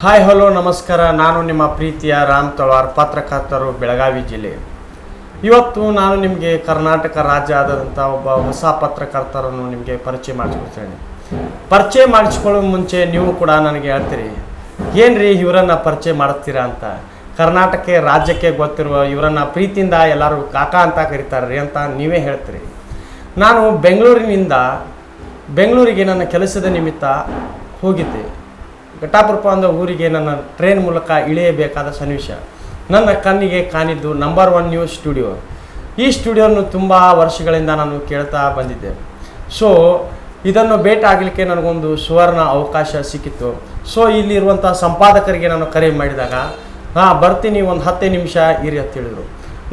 Hi hello ನಮಸ್ಕಾರ. ನಾನು ನಿಮ್ಮ ಪ್ರೀತಿಯ ರಾಮ್ ತಳವಾರ್, ಪತ್ರಕರ್ತರು, ಬೆಳಗಾವಿ ಜಿಲ್ಲೆ. ಇವತ್ತು ನಾನು ನಿಮಗೆ ಕರ್ನಾಟಕ ರಾಜ್ಯ ಆದಂಥ ಒಬ್ಬ ಹೊಸ ಪತ್ರಕರ್ತರನ್ನು ನಿಮಗೆ ಪರಿಚಯ ಮಾಡಿಸ್ಕೊಡ್ತೇನೆ. ಪರಿಚಯ ಮಾಡಿಸ್ಕೊಳ್ಳೋ ಮುಂಚೆ ನೀವು ಕೂಡ ನನಗೆ ಹೇಳ್ತೀರಿ, ಏನ್ರಿ ಇವರನ್ನು ಪರಿಚಯ ಮಾಡಿಸ್ತೀರಾ ಅಂತ. ಕರ್ನಾಟಕ ರಾಜ್ಯಕ್ಕೆ ಗೊತ್ತಿರುವ ಇವರನ್ನು ಪ್ರೀತಿಯಿಂದ ಎಲ್ಲರೂ ಕಾಕ ಅಂತ ಕರೀತಾರೆ ಅಂತ ನೀವೇ ಹೇಳ್ತೀರಿ. ನಾನು ಬೆಂಗಳೂರಿಗೆ ನನ್ನ ಕೆಲಸದ ನಿಮಿತ್ತ ಹೋಗಿದ್ದೆ. ಘಟಾಪುರಪ ಅಂದ ಊರಿಗೆ ನನ್ನ ಟ್ರೈನ್ ಮೂಲಕ ಇಳಿಯಬೇಕಾದ ಸನ್ನಿವೇಶ ನನ್ನ ಕಣ್ಣಿಗೆ ಕಾಣಿದ್ದು ನಂಬರ್ 1 ನ್ಯೂಸ್ ಸ್ಟುಡಿಯೋ. ಈ ಸ್ಟುಡಿಯೋನು ತುಂಬ ವರ್ಷಗಳಿಂದ ನಾನು ಕೇಳ್ತಾ ಬಂದಿದ್ದೆ. ಸೊ ಇದನ್ನು ಭೇಟಿ ಆಗಲಿಕ್ಕೆ ನನಗೊಂದು ಸುವರ್ಣ ಅವಕಾಶ ಸಿಕ್ಕಿತ್ತು. ಸೊ ಇಲ್ಲಿರುವಂಥ ಸಂಪಾದಕರಿಗೆ ನಾನು ಕರೆ ಮಾಡಿದಾಗ, ಬರ್ತೀನಿ, ಒಂದು 10 ನಿಮಿಷ ಇರಿ ಅಂತ ಹೇಳಿದರು.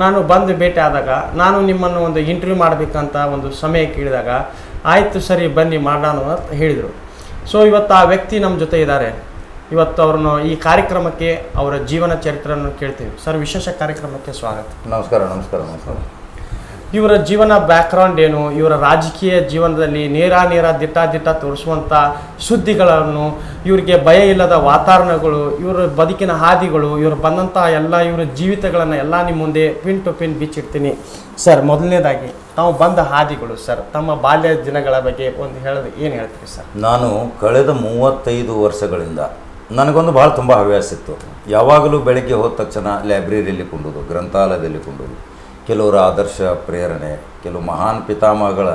ನಾನು ಬಂದು ಭೇಟಿ ಆದಾಗ, ನಾನು ನಿಮ್ಮನ್ನು ಒಂದು ಇಂಟರ್ವ್ಯೂ ಮಾಡಬೇಕಂತ ಒಂದು ಸಮಯ ಕೇಳಿದಾಗ, ಆಯಿತು ಸರಿ ಬನ್ನಿ ಮಾಡೋಣ ಅಂತ ಹೇಳಿದರು. ಸೊ ಇವತ್ತು ಆ ವ್ಯಕ್ತಿ ನಮ್ಮ ಜೊತೆ ಇದ್ದಾರೆ. ಇವತ್ತು ಅವ್ರನ್ನು ಈ ಕಾರ್ಯಕ್ರಮಕ್ಕೆ ಅವರ ಜೀವನ ಚರಿತ್ರೆಯನ್ನು ಕೇಳ್ತೀವಿ. ಸರ್, ವಿಶೇಷ ಕಾರ್ಯಕ್ರಮಕ್ಕೆ ಸ್ವಾಗತ. ನಮಸ್ಕಾರ. ಇವರ ಜೀವನ ಬ್ಯಾಕ್ಗ್ರೌಂಡ್ ಏನು, ಇವರ ರಾಜಕೀಯ ಜೀವನದಲ್ಲಿ ನೇರ ದಿಟ್ಟ ತೋರಿಸುವಂಥ ಸುದ್ದಿಗಳನ್ನು, ಇವರಿಗೆ ಭಯ ಇಲ್ಲದ ವಾತಾವರಣಗಳು, ಇವರ ಬದುಕಿನ ಹಾದಿಗಳು, ಇವರು ಬಂದಂಥ ಎಲ್ಲ ಇವರ ಜೀವಿತಗಳನ್ನು ಎಲ್ಲ ನಿಮ್ಮ ಮುಂದೆ ಪಿನ್ ಟು ಪಿನ್ ಬಿಚ್ಚಿಡ್ತೀನಿ. ಸರ್, ಮೊದಲನೇದಾಗಿ ತಾವು ಬಂದ ಹಾದಿಗಳು ಸರ್, ತಮ್ಮ ಬಾಲ್ಯ ದಿನಗಳ ಬಗ್ಗೆ ಒಂದು ಏನು ಹೇಳ್ತೀರಿ ಸರ್? ನಾನು ಕಳೆದ 35 ವರ್ಷಗಳಿಂದ ನನಗೊಂದು ಭಾಳ ತುಂಬ ಹವ್ಯಾಸ ಇತ್ತು. ಯಾವಾಗಲೂ ಬೆಳಗ್ಗೆ ಹೋದ ತಕ್ಷಣ ಲೈಬ್ರರಿಯಲ್ಲಿ ಕುಂಡೋದು, ಗ್ರಂಥಾಲಯದಲ್ಲಿ ಕುಂಡೋದು, ಕೆಲವರ ಆದರ್ಶ ಪ್ರೇರಣೆ, ಕೆಲವು ಮಹಾನ್ ಪಿತಾಮಹಗಳ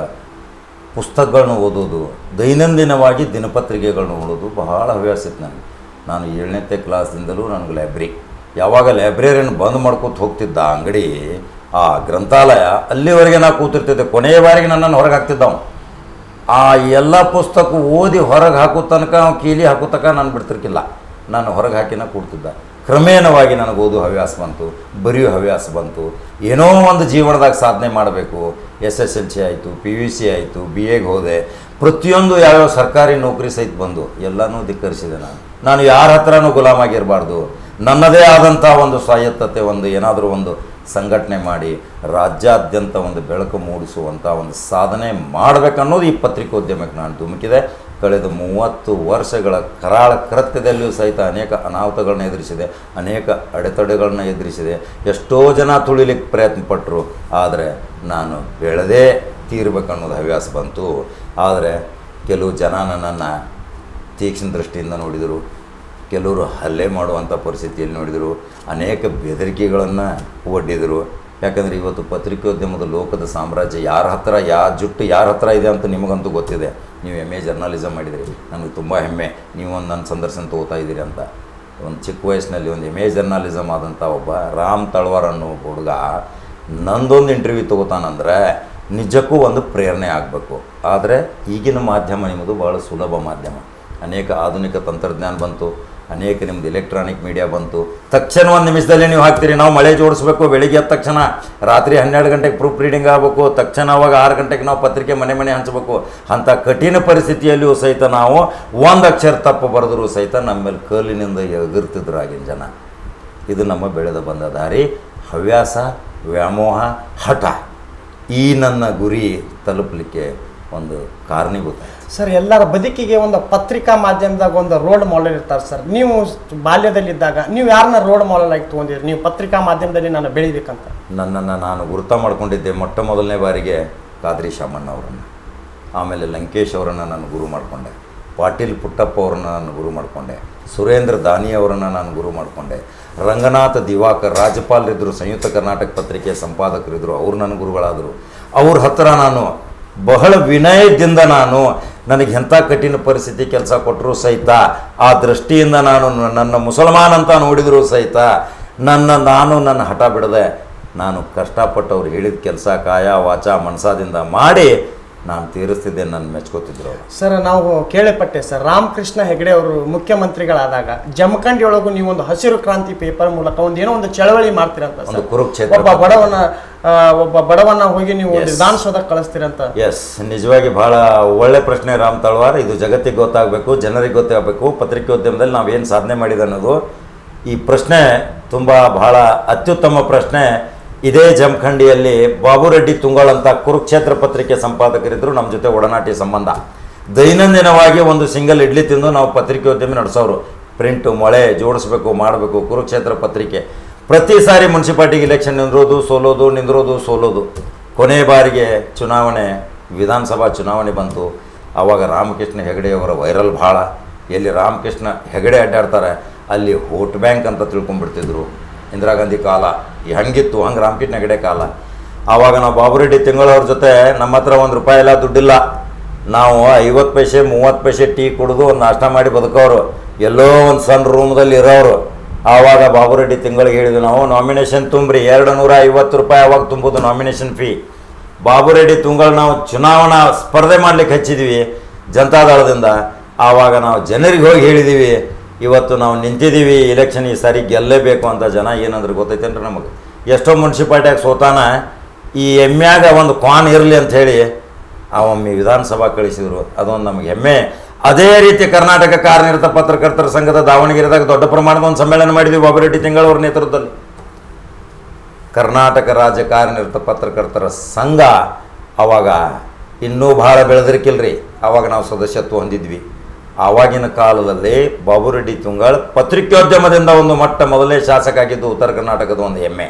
ಪುಸ್ತಕಗಳನ್ನ ಓದೋದು, ದೈನಂದಿನವಾಗಿ ದಿನಪತ್ರಿಕೆಗಳನ್ನ ಓದೋದು ಬಹಳ ಹವ್ಯಾಸ ಇತ್ತು ನನಗೆ. ನಾನು 7ನೇ ಕ್ಲಾಸ್ದಿಂದಲೂ ನನಗೆ ಯಾವಾಗ ಲೈಬ್ರರಿಯನ್ನು ಬಂದ್ ಮಾಡ್ಕೊತ ಹೋಗ್ತಿದ್ದ ಅಂಗಡಿ, ಆ ಗ್ರಂಥಾಲಯ, ಅಲ್ಲಿವರೆಗೆ ನಾ ಕೂತಿರ್ತಿದ್ದೆ. ಕೊನೆಯ ಬಾರಿಗೆ ನನ್ನನ್ನು ಹೊರಗೆ ಹಾಕ್ತಿದ್ದವು. ಆ ಎಲ್ಲ ಪುಸ್ತಕ ಓದಿ ಹೊರಗೆ ಹಾಕೋ ತನಕ, ಕೀಲಿ ಹಾಕೋ ತನಕ ನಾನು ಬಿಡ್ತಿರ್ಕಿಲ್ಲ. ನಾನು ಹೊರಗೆ ಹಾಕಿನ ಕೂಡ್ತಿದ್ದ. ಕ್ರಮೇಣವಾಗಿ ನನಗೆ ಓದೋ ಹವ್ಯಾಸ ಬಂತು, ಬರೆಯೋ ಹವ್ಯಾಸ ಬಂತು. ಏನೋ ಒಂದು ಜೀವನದಾಗ ಸಾಧನೆ ಮಾಡಬೇಕು. SSLC ಆಯಿತು, PUC ಆಯಿತು, BAಗೆ ಹೋದೆ. ಪ್ರತಿಯೊಂದು ಯಾವ್ಯಾವ ಸರ್ಕಾರಿ ನೌಕರಿ ಸಹಿತ ಬಂದು ಎಲ್ಲನೂ ಧಿಕ್ಕರಿಸಿದೆ. ನಾನು ಯಾರ ಹತ್ರನೂ ಗುಲಾಮಾಗಿರಬಾರ್ದು. ನನ್ನದೇ ಆದಂಥ ಒಂದು ಸ್ವಾಯತ್ತತೆ, ಏನಾದರೂ ಒಂದು ಸಂಘಟನೆ ಮಾಡಿ ರಾಜ್ಯಾದ್ಯಂತ ಒಂದು ಬೆಳಕು ಮೂಡಿಸುವಂಥ ಒಂದು ಸಾಧನೆ ಮಾಡಬೇಕನ್ನೋದು ಈ ಪತ್ರಿಕೋದ್ಯಮಕ್ಕೆ ನಾನು ಧುಮುಕಿದೆ. ಕಳೆದ 30 ವರ್ಷಗಳ ಕರಾಳ ಕೃತ್ಯದಲ್ಲಿಯೂ ಸಹಿತ ಅನೇಕ ಅನಾಹುತಗಳನ್ನ ಎದುರಿಸಿದೆ, ಅನೇಕ ಅಡೆತಡೆಗಳನ್ನ ಎದುರಿಸಿದೆ. ಎಷ್ಟೋ ಜನ ತುಳಿಲಿಕ್ಕೆ ಪ್ರಯತ್ನ ಪಟ್ಟರು, ಆದರೆ ನಾನು ಬೆಳೆದೇ ತೀರ್ಬೇಕನ್ನೋದು ಹವ್ಯಾಸ ಬಂತು. ಆದರೆ ಕೆಲವು ಜನ ನನ್ನನ್ನು ತೀಕ್ಷ್ಣ ದೃಷ್ಟಿಯಿಂದ ನೋಡಿದರು, ಕೆಲವರು ಹಲ್ಲೆ ಮಾಡುವಂಥ ಪರಿಸ್ಥಿತಿಯಲ್ಲಿ ನೋಡಿದರು, ಅನೇಕ ಬೆದರಿಕೆಗಳನ್ನು ಒಡ್ಡಿದರು. ಯಾಕಂದರೆ ಇವತ್ತು ಪತ್ರಿಕೋದ್ಯಮದ ಲೋಕದ ಸಾಮ್ರಾಜ್ಯ ಯಾರ ಹತ್ರ ಇದೆ ಅಂತ ನಿಮಗಂತೂ ಗೊತ್ತಿದೆ. ನೀವು MA ಜರ್ನಲಿಸಮ್ ಮಾಡಿದಿರಿ, ನನಗೆ ತುಂಬ ಹೆಮ್ಮೆ. ನೀವು ನನ್ನ ಸಂದರ್ಶನ ತೊಗೋತಾ ಇದ್ದೀರಿ ಅಂತ. ಒಂದು ಚಿಕ್ಕ ವಯಸ್ಸಿನಲ್ಲಿ ಒಂದು MA ಜರ್ನಲಿಸಮ್ ಆದಂಥ ಒಬ್ಬ ರಾಮ್ ತಳವಾರ್ ಅನ್ನೋ ಹುಡುಗ ನಂದೊಂದು ಇಂಟರ್ವ್ಯೂ ತೊಗೋತಾನಂದರೆ ನಿಜಕ್ಕೂ ಒಂದು ಪ್ರೇರಣೆ ಆಗಬೇಕು. ಆದರೆ ಈಗಿನ ಮಾಧ್ಯಮ ನಿಮ್ಮದು ಭಾಳ ಸುಲಭ ಮಾಧ್ಯಮ. ಅನೇಕ ಆಧುನಿಕ ತಂತ್ರಜ್ಞಾನ ಬಂತು, ಅನೇಕ ನಿಮ್ಮದು ಎಲೆಕ್ಟ್ರಾನಿಕ್ ಮೀಡಿಯಾ ಬಂತು. ತಕ್ಷಣ 1 ನಿಮಿಷದಲ್ಲಿ ನೀವು ಹಾಕ್ತೀರಿ. ನಾವು ಮಳೆ ಜೋಡಿಸ್ಬೇಕು, ಬೆಳಿಗ್ಗೆ ಎದ್ದ ತಕ್ಷಣ ರಾತ್ರಿ 12 ಗಂಟೆಗೆ ಪ್ರೂಫ್ ರೀಡಿಂಗ್ ಆಗಬೇಕು, ತಕ್ಷಣ ಅವಾಗ 6 ಗಂಟೆಗೆ ನಾವು ಪತ್ರಿಕೆ ಮನೆ ಹಂಚಬೇಕು. ಅಂಥ ಕಠಿಣ ಪರಿಸ್ಥಿತಿಯಲ್ಲಿಯೂ ಸಹಿತ ನಾವು ಒಂದು ಅಕ್ಷರ ತಪ್ಪು ಬರೆದರೂ ಸಹಿತ ನಮ್ಮ ಮೇಲೆ ಕಲ್ಲಿನಿಂದ ಎಗರ್ತಿದ್ರು ಆಗಿನ ಜನ. ಇದು ನಮ್ಮ ಬೆಳೆದ ಬಂದ ದಾರಿ, ಹವ್ಯಾಸ, ವ್ಯಾಮೋಹ, ಹಠ. ಈ ನನ್ನ ಗುರಿ ತಲುಪಲಿಕ್ಕೆ ಒಂದು ಕಾರಣೀಭೂತ. ಸರ್, ಎಲ್ಲರ ಬದುಕಿಗೆ ಒಂದು ಪತ್ರಿಕಾ ಮಾಧ್ಯಮದಾಗ ಒಂದು ರೋಲ್ ಮಾಡೆಲ್ ಇರ್ತಾರೆ ಸರ್. ನೀವು ಬಾಲ್ಯದಲ್ಲಿದ್ದಾಗ ನೀವು ಯಾರನ್ನ ರೋಲ್ ಮಾಡೆಲ್ ಆಗಿ ತೊಗೊಂಡಿರಿ? ನೀವು ಪತ್ರಿಕಾ ಮಾಧ್ಯಮದಲ್ಲಿ ನಾನು ಬೆಳಿಬೇಕಂತ ನನ್ನನ್ನು ನಾನು ಗುರುತ ಮಾಡ್ಕೊಂಡಿದ್ದೆ ಮೊಟ್ಟ ಮೊದಲನೇ ಬಾರಿಗೆ ಖಾದ್ರಿ ಶಾಮಣ್ಣ ಅವರನ್ನು, ಆಮೇಲೆ ಲಂಕೇಶ್ ಅವರನ್ನು ನಾನು ಗುರು ಮಾಡಿಕೊಂಡೆ, ಪಾಟೀಲ್ ಪುಟ್ಟಪ್ಪ ಅವರನ್ನು ನಾನು ಗುರು ಮಾಡಿಕೊಂಡೆ, ಸುರೇಂದ್ರ ದಾನಿ ಅವರನ್ನು ನಾನು ಗುರು ಮಾಡಿಕೊಂಡೆ, ರಂಗನಾಥ ದಿವಾಕರ್ ರಾಜ್ಯಪಾಲರಿದ್ದರು, ಸಂಯುಕ್ತ ಕರ್ನಾಟಕ ಪತ್ರಿಕೆಯ ಸಂಪಾದಕರಿದ್ದರು, ಅವರು ನನ್ನ ಗುರುಗಳಾದರು. ಅವ್ರ ಹತ್ರ ನಾನು ಬಹಳ ವಿನಯದಿಂದ ನನಗೆ ಎಂಥ ಕಠಿಣ ಪರಿಸ್ಥಿತಿ ಕೆಲಸ ಕೊಟ್ಟರು ಸಹಿತ, ಆ ದೃಷ್ಟಿಯಿಂದ ನನ್ನ ಮುಸಲ್ಮಾನ್ ಅಂತ ನೋಡಿದರೂ ಸಹಿತ ನನ್ನ ಹಠ ಬಿಡದೆ ನಾನು ಕಷ್ಟಪಟ್ಟು ಅವ್ರು ಹೇಳಿದ ಕೆಲಸ ಕಾಯ ವಾಚ ಮನಸಾದಿಂದ ಮಾಡಿ ನಾನು ತೀರಿಸ್ತಿದ್ದೆ. ನನ್ನ ಮೆಚ್ಕೋತಿದ್ರು ಸರ್. ನಾವು ಕೇಳಪಟ್ಟೆ ಸರ್, ರಾಮಕೃಷ್ಣ ಹೆಗಡೆ ಅವರು ಮುಖ್ಯಮಂತ್ರಿಗಳಾದಾಗ ಜಮಖಂಡಿ ಒಳಗೂ ನೀವು ಒಂದು ಹಸಿರು ಕ್ರಾಂತಿ ಪೇಪರ್ ಮೂಲಕ ಏನೋ ಒಂದು ಚಳವಳಿ ಮಾಡ್ತೀರಂತ. ಒಂದು ಕುರುಕ್ಷೇತ್ರ, ಒಬ್ಬ ಬಡವನ್ನ ಹೋಗಿ ನೀವು ವಿಧಾನಸೌಧಕ್ಕೆ ಕಳಿಸ್ತೀರಂತ. ಎಸ್, ನಿಜವಾಗಿ ಬಹಳ ಒಳ್ಳೆ ಪ್ರಶ್ನೆ ರಾಮ್ ತಳವಾರ್. ಇದು ಜಗತ್ತಿಗೆ ಗೊತ್ತಾಗಬೇಕು, ಜನರಿಗೆ ಗೊತ್ತಾಗಬೇಕು ಪತ್ರಿಕೋದ್ಯಮದಲ್ಲಿ ನಾವೇನು ಸಾಧನೆ ಮಾಡಿದೆ ಅನ್ನೋದು. ಈ ಪ್ರಶ್ನೆ ತುಂಬ ಬಹಳ ಅತ್ಯುತ್ತಮ ಪ್ರಶ್ನೆ. ಇದೇ ಜಮಖಂಡಿಯಲ್ಲಿ ಬಾಬುರೆಡ್ಡಿ ತುಂಗಾಳ್ ಅಂತ ಕುರುಕ್ಷೇತ್ರ ಪತ್ರಿಕೆ ಸಂಪಾದಕರಿದ್ದರು, ನಮ್ಮ ಜೊತೆ ಒಡನಾಟಿ ಸಂಬಂಧ. ದೈನಂದಿನವಾಗಿ ಒಂದು ಸಿಂಗಲ್ ಇಡ್ಲಿ ತಿಂದು ನಾವು ಪತ್ರಿಕೋದ್ಯಮ ನಡೆಸೋರು. ಪ್ರಿಂಟು ಮೊಳೆ ಜೋಡಿಸ್ಬೇಕು ಮಾಡಬೇಕು. ಕುರುಕ್ಷೇತ್ರ ಪತ್ರಿಕೆ ಪ್ರತಿ ಸಾರಿ ಮುನ್ಸಿಪಾಲ್ಟಿಗೆ ಎಲೆಕ್ಷನ್ ನಿಂದಿರೋದು ಸೋಲೋದು, ನಿಂದಿರೋದು ಸೋಲೋದು. ಕೊನೆ ಬಾರಿಗೆ ಚುನಾವಣೆ, ವಿಧಾನಸಭಾ ಚುನಾವಣೆ ಬಂತು. ಆವಾಗ ರಾಮಕೃಷ್ಣ ಹೆಗಡೆಯವರ ವೈರಲ್ ಭಾಳ. ಎಲ್ಲಿ ರಾಮಕೃಷ್ಣ ಹೆಗಡೆ ಅಡ್ಡಾಡ್ತಾರೆ ಅಲ್ಲಿ ವೋಟ್ ಬ್ಯಾಂಕ್ ಅಂತ ತಿಳ್ಕೊಂಡ್ಬಿಡ್ತಿದ್ರು. ಇಂದಿರಾ ಗಾಂಧಿ ಕಾಲ ಹೆಂಗಿತ್ತು ಹಂಗೆ ರಾಮಕೃಷ್ಣ ಹೆಗಡೆ ಕಾಲ. ಆವಾಗ ನಾವು ಬಾಬುರೆಡ್ಡಿ ತಿಂಗಳವ್ರ ಜೊತೆ ನಮ್ಮ ಹತ್ರ ₹1 ಎಲ್ಲ ದುಡ್ಡಿಲ್ಲ. ನಾವು 50 ಪೈಸೆ 30 ಪೈಸೆ ಟೀ ಕುಡಿದು ಒಂದು ನಾಷ್ಟ ಮಾಡಿ ಬದುಕೋರು, ಎಲ್ಲೋ ಒಂದು ಸಣ್ಣ ರೂಮ್ದಲ್ಲಿ ಇರೋರು. ಆವಾಗ ಬಾಬುರೆಡ್ಡಿ ತಿಂಗಳಿಗೆ ಹೇಳಿದ್ವಿ ನಾವು, ನಾಮಿನೇಷನ್ ತುಂಬ್ರಿ, ₹250 ಆವಾಗ ತುಂಬೋದು ನಾಮಿನೇಷನ್ ಫೀ. ಬಾಬುರೆಡ್ಡಿ ತುಂಗಳು ನಾವು ಚುನಾವಣಾ ಸ್ಪರ್ಧೆ ಮಾಡ್ಲಿಕ್ಕೆ ಹಚ್ಚಿದ್ವಿ ಜನತಾದಳದಿಂದ. ಆವಾಗ ನಾವು ಜನರಿಗೆ ಹೋಗಿ ಹೇಳಿದ್ದೀವಿ, ಇವತ್ತು ನಾವು ನಿಂತಿದ್ದೀವಿ ಇಲೆಕ್ಷನ್ ಈ ಸಾರಿ ಗೆಲ್ಲೇಬೇಕು ಅಂತ. ಜನ ಏನಂದ್ರೆ ಗೊತ್ತೈತೇನ್ರಿ ನಮಗೆ, ಎಷ್ಟೋ ಮುನ್ಸಿಪಾಲ್ಟಿಯಾಗ ಸೋತಾನ ಈ ಎಮ್ಮ್ಯಾಗ ಒಂದು ಕ್ವಾನ್ ಇರಲಿ ಅಂಥೇಳಿ ಒಮ್ಮೆ ವಿಧಾನಸಭಾ ಕಳಿಸಿದರು. ಅದೊಂದು ನಮಗೆ ಹೆಮ್ಮೆ. ಅದೇ ರೀತಿ ಕರ್ನಾಟಕ ಕಾರ್ಯನಿರತ ಪತ್ರಕರ್ತರ ಸಂಘದ ದಾವಣಗೆರೆದಾಗ ದೊಡ್ಡ ಪ್ರಮಾಣದ ಒಂದು ಸಮ್ಮೇಳನ ಮಾಡಿದ್ವಿ ಬಾಬುರೆಡ್ಡಿ ತಿಂಗಳವ್ರ ನೇತೃತ್ವದಲ್ಲಿ. ಕರ್ನಾಟಕ ರಾಜ್ಯ ಕಾರ್ಯನಿರತ ಪತ್ರಕರ್ತರ ಸಂಘ ಆವಾಗ ಇನ್ನೂ ಭಾಳ ಬೆಳೆದಿರ್ಕಿಲ್ರಿ. ಆವಾಗ ನಾವು ಸದಸ್ಯತ್ವ ಹೊಂದಿದ್ವಿ. ಆವಾಗಿನ ಕಾಲದಲ್ಲಿ ಬಾಬುರೆಡ್ಡಿ ತುಂಗಳು ಪತ್ರಿಕೋದ್ಯಮದಿಂದ ಒಂದು ಮೊದಲೇ ಶಾಸಕ ಆಗಿದ್ದು ಉತ್ತರ ಕರ್ನಾಟಕದ ಒಂದು ಹೆಮ್ಮೆ.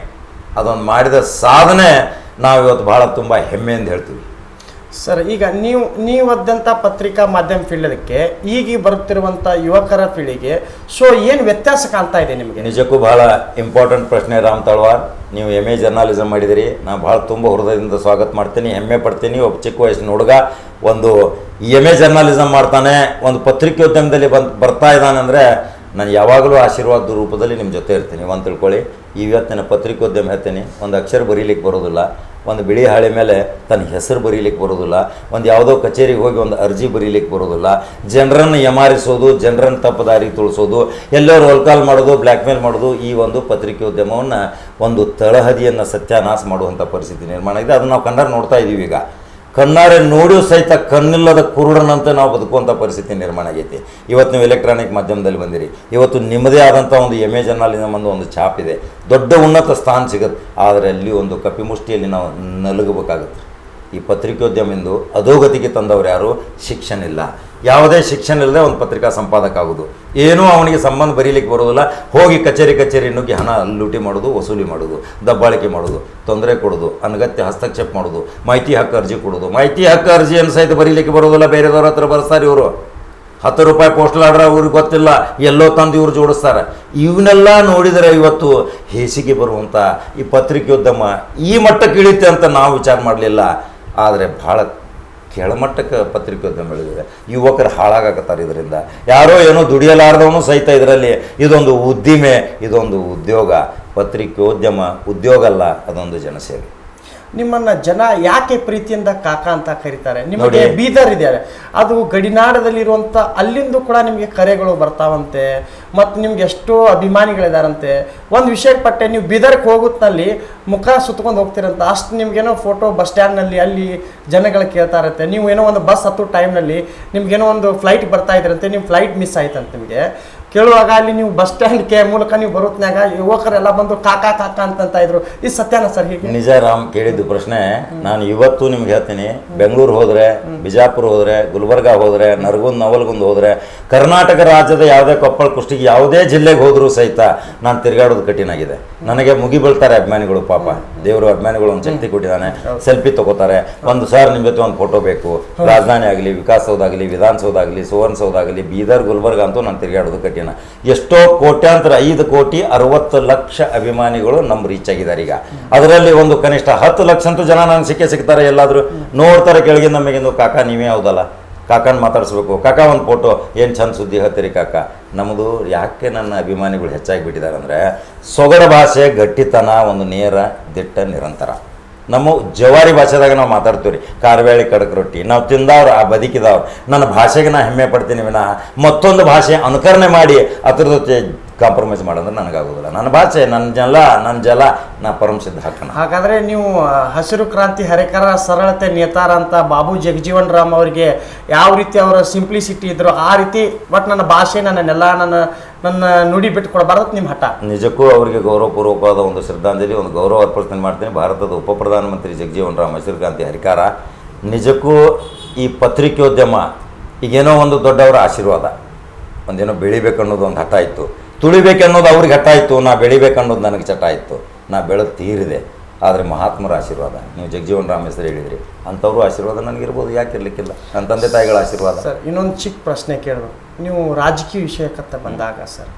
ಅದೊಂದು ಮಾಡಿದ ಸಾಧನೆ ನಾವು ಇವತ್ತು ಭಾಳ ತುಂಬ ಹೆಮ್ಮೆ ಅಂತ ಹೇಳ್ತೀವಿ. ಸರ್, ಈಗ ನೀವು ಓದಂಥ ಪತ್ರಿಕಾ ಮಾಧ್ಯಮ ಫೀಲ್ಡಕ್ಕೆ ಈಗ ಬರುತ್ತಿರುವಂಥ ಯುವಕರ ಪೀಳಿಗೆ ಏನು ವ್ಯತ್ಯಾಸ ಕಾಣ್ತಾ ಇದೆ ನಿಮಗೆ? ನಿಜಕ್ಕೂ ಭಾಳ ಇಂಪಾರ್ಟೆಂಟ್ ಪ್ರಶ್ನೆ ರಾಮ್ ತಳವಾರ್. ನೀವು MA ಜರ್ನಲಿಸಮ್ ಮಾಡಿದಿರಿ, ನಾನು ಭಾಳ ತುಂಬ ಹೃದಯದಿಂದ ಸ್ವಾಗತ ಮಾಡ್ತೀನಿ, ಹೆಮ್ಮೆ ಪಡ್ತೀನಿ. ಒಬ್ಬ ಚಿಕ್ಕ ವಯಸ್ಸಿನ ಹುಡುಗ ಒಂದು MA ಜರ್ನಲಿಸಮ್ ಮಾಡ್ತಾನೆ, ಒಂದು ಪತ್ರಿಕೋದ್ಯಮದಲ್ಲಿ ಬರ್ತಾ ಇದ್ದಾನೆ ಅಂದರೆ ನಾನು ಯಾವಾಗಲೂ ಆಶೀರ್ವಾದ ರೂಪದಲ್ಲಿ ನಿಮ್ಮ ಜೊತೆ ಇರ್ತೀನಿ. ಒಂದು ತಿಳ್ಕೊಳ್ಳಿ, ಇವತ್ತಿನ ಪತ್ರಿಕೋದ್ಯಮ ಹೇಳ್ತೀನಿ, ಒಂದು ಅಕ್ಷರ ಬರೀಲಿಕ್ಕೆ ಬರೋದಿಲ್ಲ, ಒಂದು ಬಿಳಿ ಹಾಳೆ ಮೇಲೆ ತನ್ನ ಹೆಸರು ಬರೀಲಿಕ್ಕೆ ಬರೋದಿಲ್ಲ, ಒಂದು ಯಾವುದೋ ಕಚೇರಿಗೆ ಹೋಗಿ ಒಂದು ಅರ್ಜಿ ಬರೀಲಿಕ್ಕೆ ಬರೋದಿಲ್ಲ, ಜನರನ್ನು ಯಮಾರಿಸೋದು, ಜನರನ್ನು ತಪ್ಪದಾರಿಗೆ ತುಳಿಸೋದು, ಎಲ್ಲೋ ರೋಲ್ ಕಾಲ್ ಮಾಡೋದು, ಬ್ಲ್ಯಾಕ್ ಮೇಲ್ ಮಾಡೋದು, ಈ ಒಂದು ಪತ್ರಿಕೋದ್ಯಮವನ್ನು ಒಂದು ತಳಹದಿಯನ್ನು ಸತ್ಯಾನಾಶ ಮಾಡುವಂಥ ಪರಿಸ್ಥಿತಿ ನಿರ್ಮಾಣ ಇದೆ. ಅದನ್ನು ನಾವು ಕಣ್ಣಾರೆ ನೋಡ್ತಾ ಇದ್ದೀವಿ. ಈಗ ಕಣ್ಣಾರೆ ನೋಡಿಯೂ ಸಹಿತ ಕಣ್ಣಿಲ್ಲದ ಕುರುಡನಂತೆ ನಾವು ಬದುಕುವಂಥ ಪರಿಸ್ಥಿತಿ ನಿರ್ಮಾಣ ಆಗೈತಿ. ಇವತ್ತು ನೀವು ಎಲೆಕ್ಟ್ರಾನಿಕ್ ಮಾಧ್ಯಮದಲ್ಲಿ ಬಂದಿರಿ, ಇವತ್ತು ನಿಮ್ಮದೇ ಆದಂಥ ಒಂದು MA ಜರ್ನಲಿಸಮ್ ಒಂದು ಛಾಪ್ ಇದೆ, ದೊಡ್ಡ ಉನ್ನತ ಸ್ಥಾನ ಸಿಗುತ್ತೆ. ಆದರೆ ಅಲ್ಲಿ ಒಂದು ಕಪಿಮುಷ್ಟಿಯಲ್ಲಿ ನಾವು ನಲುಗಬೇಕಾಗುತ್ತೆ. ಈ ಪತ್ರಿಕೋದ್ಯಮದಿಂದ ಅಧೋಗತಿಗೆ ತಂದವರು ಯಾರು? ಶಿಕ್ಷಣ ಇಲ್ಲ. ಯಾವುದೇ ಶಿಕ್ಷಣ ಇಲ್ಲದೆ ಒಂದು ಪತ್ರಿಕಾ ಸಂಪಾದಕ ಆಗೋದು, ಏನೂ ಅವನಿಗೆ ಸಂಬಂಧ ಬರೀಲಿಕ್ಕೆ ಬರೋದಿಲ್ಲ. ಹೋಗಿ ಕಚೇರಿ ನುಗ್ಗಿ ಹಣ ಲೂಟಿ ಮಾಡೋದು, ವಸೂಲಿ ಮಾಡೋದು, ದಬ್ಬಾಳಿಕೆ ಮಾಡೋದು, ತೊಂದರೆ ಕೊಡೋದು, ಅನಗತ್ಯ ಹಸ್ತಕ್ಷೇಪ ಮಾಡೋದು, ಮಾಹಿತಿ ಹಕ್ಕು ಅರ್ಜಿ ಕೊಡೋದು. ಮಾಹಿತಿ ಹಕ್ಕು ಅರ್ಜಿಯನ್ನು ಸಹಿತ ಬರೀಲಿಕ್ಕೆ ಬರೋದಿಲ್ಲ, ಬೇರೆದವ್ರ ಹತ್ರ ಬರ್ಸ್ತಾರೆ ಇವರು. ₹10 ಪೋಸ್ಟಲ್ ಆರ್ಡ್ರ್ ಅವ್ರಿಗೆ ಗೊತ್ತಿಲ್ಲ, ಎಲ್ಲೋ ತಂದು ಇವ್ರು ಜೋಡಿಸ್ತಾರೆ. ಇವನ್ನೆಲ್ಲ ನೋಡಿದರೆ ಇವತ್ತು ಹೇಸಿಗೆ ಬರುವಂಥ ಈ ಪತ್ರಿಕೋದ್ಯಮ ಈ ಮಟ್ಟಕ್ಕೆ ಇಳಿತೆ ಅಂತ ನಾವು ವಿಚಾರ ಮಾಡಲಿಲ್ಲ. ಆದರೆ ಭಾಳ ಕೆಳಮಟ್ಟಕ್ಕೆ ಪತ್ರಿಕೋದ್ಯಮ ಬೆಳೆದಿದೆ. ಯುವಕರು ಹಾಳಾಗಕತ್ತಾರೆ ಇದರಿಂದ. ಯಾರೋ ಏನೋ ದುಡಿಯಲಾರ್ದವನು ಸಹಿತ ಇದರಲ್ಲಿ ಇದೊಂದು ಉದ್ದಿಮೆ, ಇದೊಂದು ಉದ್ಯೋಗ. ಪತ್ರಿಕೋದ್ಯಮ ಉದ್ಯೋಗ ಅಲ್ಲ, ಅದೊಂದು ಜನಸೇವೆ. ನಿಮ್ಮನ್ನ ಜನ ಯಾಕೆ ಪ್ರೀತಿಯಿಂದ ಕಾಕ ಅಂತ ಕರೀತಾರೆ? ನಿಮಗೆ ಬೀದರ್ ಇದೆ, ಅದು ಗಡಿನಾಡದಲ್ಲಿರುವಂಥ, ಅಲ್ಲಿಂದ ಕೂಡ ನಿಮಗೆ ಕರೆಗಳು ಬರ್ತಾವಂತೆ, ಮತ್ತು ನಿಮ್ಗೆ ಎಷ್ಟೋ ಅಭಿಮಾನಿಗಳಿದಾರಂತೆ. ಒಂದು ವಿಷಯ ಪಟ್ಟೆ, ನೀವು ಬೀದರ್ಗೆ ಹೋಗುತ್ತಲ್ಲಿ ಮುಖ ಸುತ್ಕೊಂಡು ಹೋಗ್ತಿರಂತ, ಅಷ್ಟು ನಿಮ್ಗೇನೋ ಫೋಟೋ ಬಸ್ ಸ್ಟ್ಯಾಂಡ್ನಲ್ಲಿ ಅಲ್ಲಿ ಜನಗಳು ಕೇಳ್ತಾ ಇರುತ್ತೆ. ನೀವು ಏನೋ ಒಂದು ಬಸ್ ಹತ್ತೋ ಟೈಮ್ನಲ್ಲಿ ನಿಮ್ಗೇನೋ ಒಂದು ಫ್ಲೈಟ್ ಬರ್ತಾ ಇದ್ರಂತೆ, ನಿಮ್ಮ ಫ್ಲೈಟ್ ಮಿಸ್ ಆಯ್ತಂತೆ. ನಿಮಗೆ ಕೇಳುವಾಗ ಅಲ್ಲಿ ನೀವು ಬಸ್ ಸ್ಟ್ಯಾಂಡ್ಗೆ ಮೂಲಕ ನೀವು ಬರೋತ್ನಾಗ ಯುವಕರೆಲ್ಲ ಬಂದು ಕಾಕಾ ಕಾಕಾ ಅಂತ ಇದ್ರು. ಇದು ಸತ್ಯನ ಸರ್? ಹೀಗೆ ನಿಜ ರಾಮ್ ಕೇಳಿದ್ದು ಪ್ರಶ್ನೆ. ನಾನು ಇವತ್ತು ನಿಮ್ಗೆ ಹೇಳ್ತೀನಿ, ಬೆಂಗಳೂರು ಹೋದರೆ, ಬಿಜಾಪುರ ಹೋದರೆ, ಗುಲ್ಬರ್ಗ ಹೋದರೆ, ನರಗುಂದ್ ನವಲ್ಗುಂದ್ ಹೋದರೆ, ಕರ್ನಾಟಕ ರಾಜ್ಯದ ಯಾವುದೇ ಕೊಪ್ಪಳ ಕುಷ್ಟಗಿ ಯಾವುದೇ ಜಿಲ್ಲೆಗೆ ಹೋದರೂ ಸಹಿತ ನಾನು ತಿರುಗಾಡೋದು ಕಠಿಣ ಆಗಿದೆ. ನನಗೆ ಮುಗಿ ಬೀಳ್ತಾರೆ ಅಭಿಮಾನಿಗಳು. ಪಾಪ ದೇವರು ಅಭಿಮಾನಿಗಳು ಒಂದು ಶಕ್ತಿ ಕೊಟ್ಟಿದ್ದಾನೆ. ಸೆಲ್ಫಿ ತಗೋತಾರೆ, ಒಂದು ಸರ್ ನಿಮ್ಮ ಜೊತೆ ಒಂದು ಫೋಟೋ ಬೇಕು. ರಾಜಧಾನಿ ಆಗಲಿ, ವಿಕಾಸಸೌಧ ಆಗಲಿ, ವಿಧಾನಸೌಧ ಆಗಲಿ, ಸುವರ್ಣಸೌಧ ಆಗಲಿ, ಬೀದರ್ ಗುಲ್ಬರ್ಗ ಅಂತೂ ನಾನು ತಿರುಗಾಡೋದು ಕಠಿಣ. ಎಷ್ಟೋ ಕೋಟ್ಯಾಂತರ 5,60,00,000 ಅಭಿಮಾನಿಗಳು ನಮ್ಮ ರೀಚ್ ಆಗಿದ್ದಾರೆ ಈಗ. ಅದರಲ್ಲಿ ಒಂದು ಕನಿಷ್ಠ 10 ಲಕ್ಷ ಅಂತೂ ಜನ ನನಗೆ ಸಿಗ್ತಾರೆ. ಎಲ್ಲಾದರೂ ನೋಡ್ತಾರೆ ಕೆಳಗಿಂದ ನಮಗಿಂದು, ಕಾಕ ನೀವೇ ಹೌದಲ್ಲ, ಕಾಕನ ಮಾತಾಡಿಸ್ಬೇಕು, ಕಾಕ ಒಂದು ಫೋಟೋ, ಏನು ಚಂದ ಸುದ್ದಿ ಹೇಳ್ತೀರಿ ಕಾಕ. ನಮ್ಮದು ಯಾಕೆ ನನ್ನ ಅಭಿಮಾನಿಗಳು ಹೆಚ್ಚಾಗಿ ಬಿಟ್ಟಿದ್ದಾರೆ ಅಂದರೆ, ಸೊಗಡ ಭಾಷೆ, ಗಟ್ಟಿತನ, ಒಂದು ನೇರ ದಿಟ್ಟ ನಿರಂತರ. ನಮ್ಮ ಜವಾರಿ ಭಾಷೆದಾಗ ನಾವು ಮಾತಾಡ್ತೀವಿ ರೀ, ಕಾರ್ವೇಳಿ ಕಡಕ್ ರೊಟ್ಟಿ ನಾವು ತಿಂದವ್ರು, ಆ ಬದುಕಿದವ್ರು. ನನ್ನ ಭಾಷೆಗೆ ನಾ ಹೆಮ್ಮೆ ಪಡ್ತೀನಿ ವಿನಃ ಮತ್ತೊಂದು ಭಾಷೆ ಅನುಕರಣೆ ಮಾಡಿ ಅದ್ರ ಜೊತೆ ಕಾಂಪ್ರಮೈಸ್ ಮಾಡೋದ್ರೆ ನನಗಾಗೋದಿಲ್ಲ. ನನ್ನ ಭಾಷೆ, ನನ್ನ ಜಲ ನಾ ಪರಮಸಿದ್ಧ ಹಾಕೋಣ. ಹಾಗಾದರೆ ನೀವು ಹಸಿರು ಕ್ರಾಂತಿ ಹರೇಕರ ಸರಳತೆ ನೇತಾರ ಅಂತ ಬಾಬು ಜಗಜೀವನ್ ರಾಮ್ ಅವರಿಗೆ ಯಾವ ರೀತಿ ಅವರ ಸಿಂಪ್ಲಿಸಿಟಿ ಇದ್ರು ಆ ರೀತಿ, ಬಟ್ ನನ್ನ ಭಾಷೆ, ನನ್ನ ನೆಲ, ನನ್ನ ನುಡಿ ಬಿಟ್ಟುಕೊಡಬಾರ್ದು ನಿಮ್ಮ ಹಠ. ನಿಜಕ್ಕೂ ಅವರಿಗೆ ಗೌರವಪೂರ್ವಕವಾದ ಒಂದು ಶ್ರದ್ಧಾಂಜಲಿ, ಒಂದು ಗೌರವ ಅರ್ಪಣೆ ಮಾಡ್ತೀನಿ. ಭಾರತದ ಉಪ ಪ್ರಧಾನಮಂತ್ರಿ ಜಗಜೀವನ್ ರಾಮ್ ಹಸಿರು ಕ್ರಾಂತಿ ಹರಿಕಾರ. ನಿಜಕ್ಕೂ ಈ ಪತ್ರಿಕೋದ್ಯಮ ಈಗೇನೋ ಒಂದು ದೊಡ್ಡವರ ಆಶೀರ್ವಾದ, ಒಂದೇನೋ ಬೆಳಿಬೇಕನ್ನೋದು ಒಂದು ಹಠ ಇತ್ತು, ತುಳಿಬೇಕನ್ನೋದು ಅವ್ರಿಗೆ ಹಠ ಇತ್ತು, ನಾ ಬೆಳಿಬೇಕನ್ನೋದು ನನಗೆ ಚಟ ಇತ್ತು, ನಾ ಬೆಳೆದು ತೀರಿದೆ. ಆದರೆ ಮಹಾತ್ಮರ ಆಶೀರ್ವಾದ, ನೀವು ಜಗಜೀವನ್ ರಾಮ್ ಹೆಸರು ಹೇಳಿದ್ರಿ, ಅಂಥವ್ರು ಆಶೀರ್ವಾದ ನನಗಿರ್ಬೋದು, ಯಾಕೆ ಇರಲಿಕ್ಕಿಲ್ಲ, ನನ್ನ ತಂದೆ ತಾಯಿಗಳ ಆಶೀರ್ವಾದ. ಸರ್ ಇನ್ನೊಂದು ಚಿಕ್ಕ ಪ್ರಶ್ನೆ ಕೇಳಬೇಕು. ನೀವು ರಾಜಕೀಯ ವಿಷಯಕ್ಕಂತ ಬಂದಾಗ ಸರ್,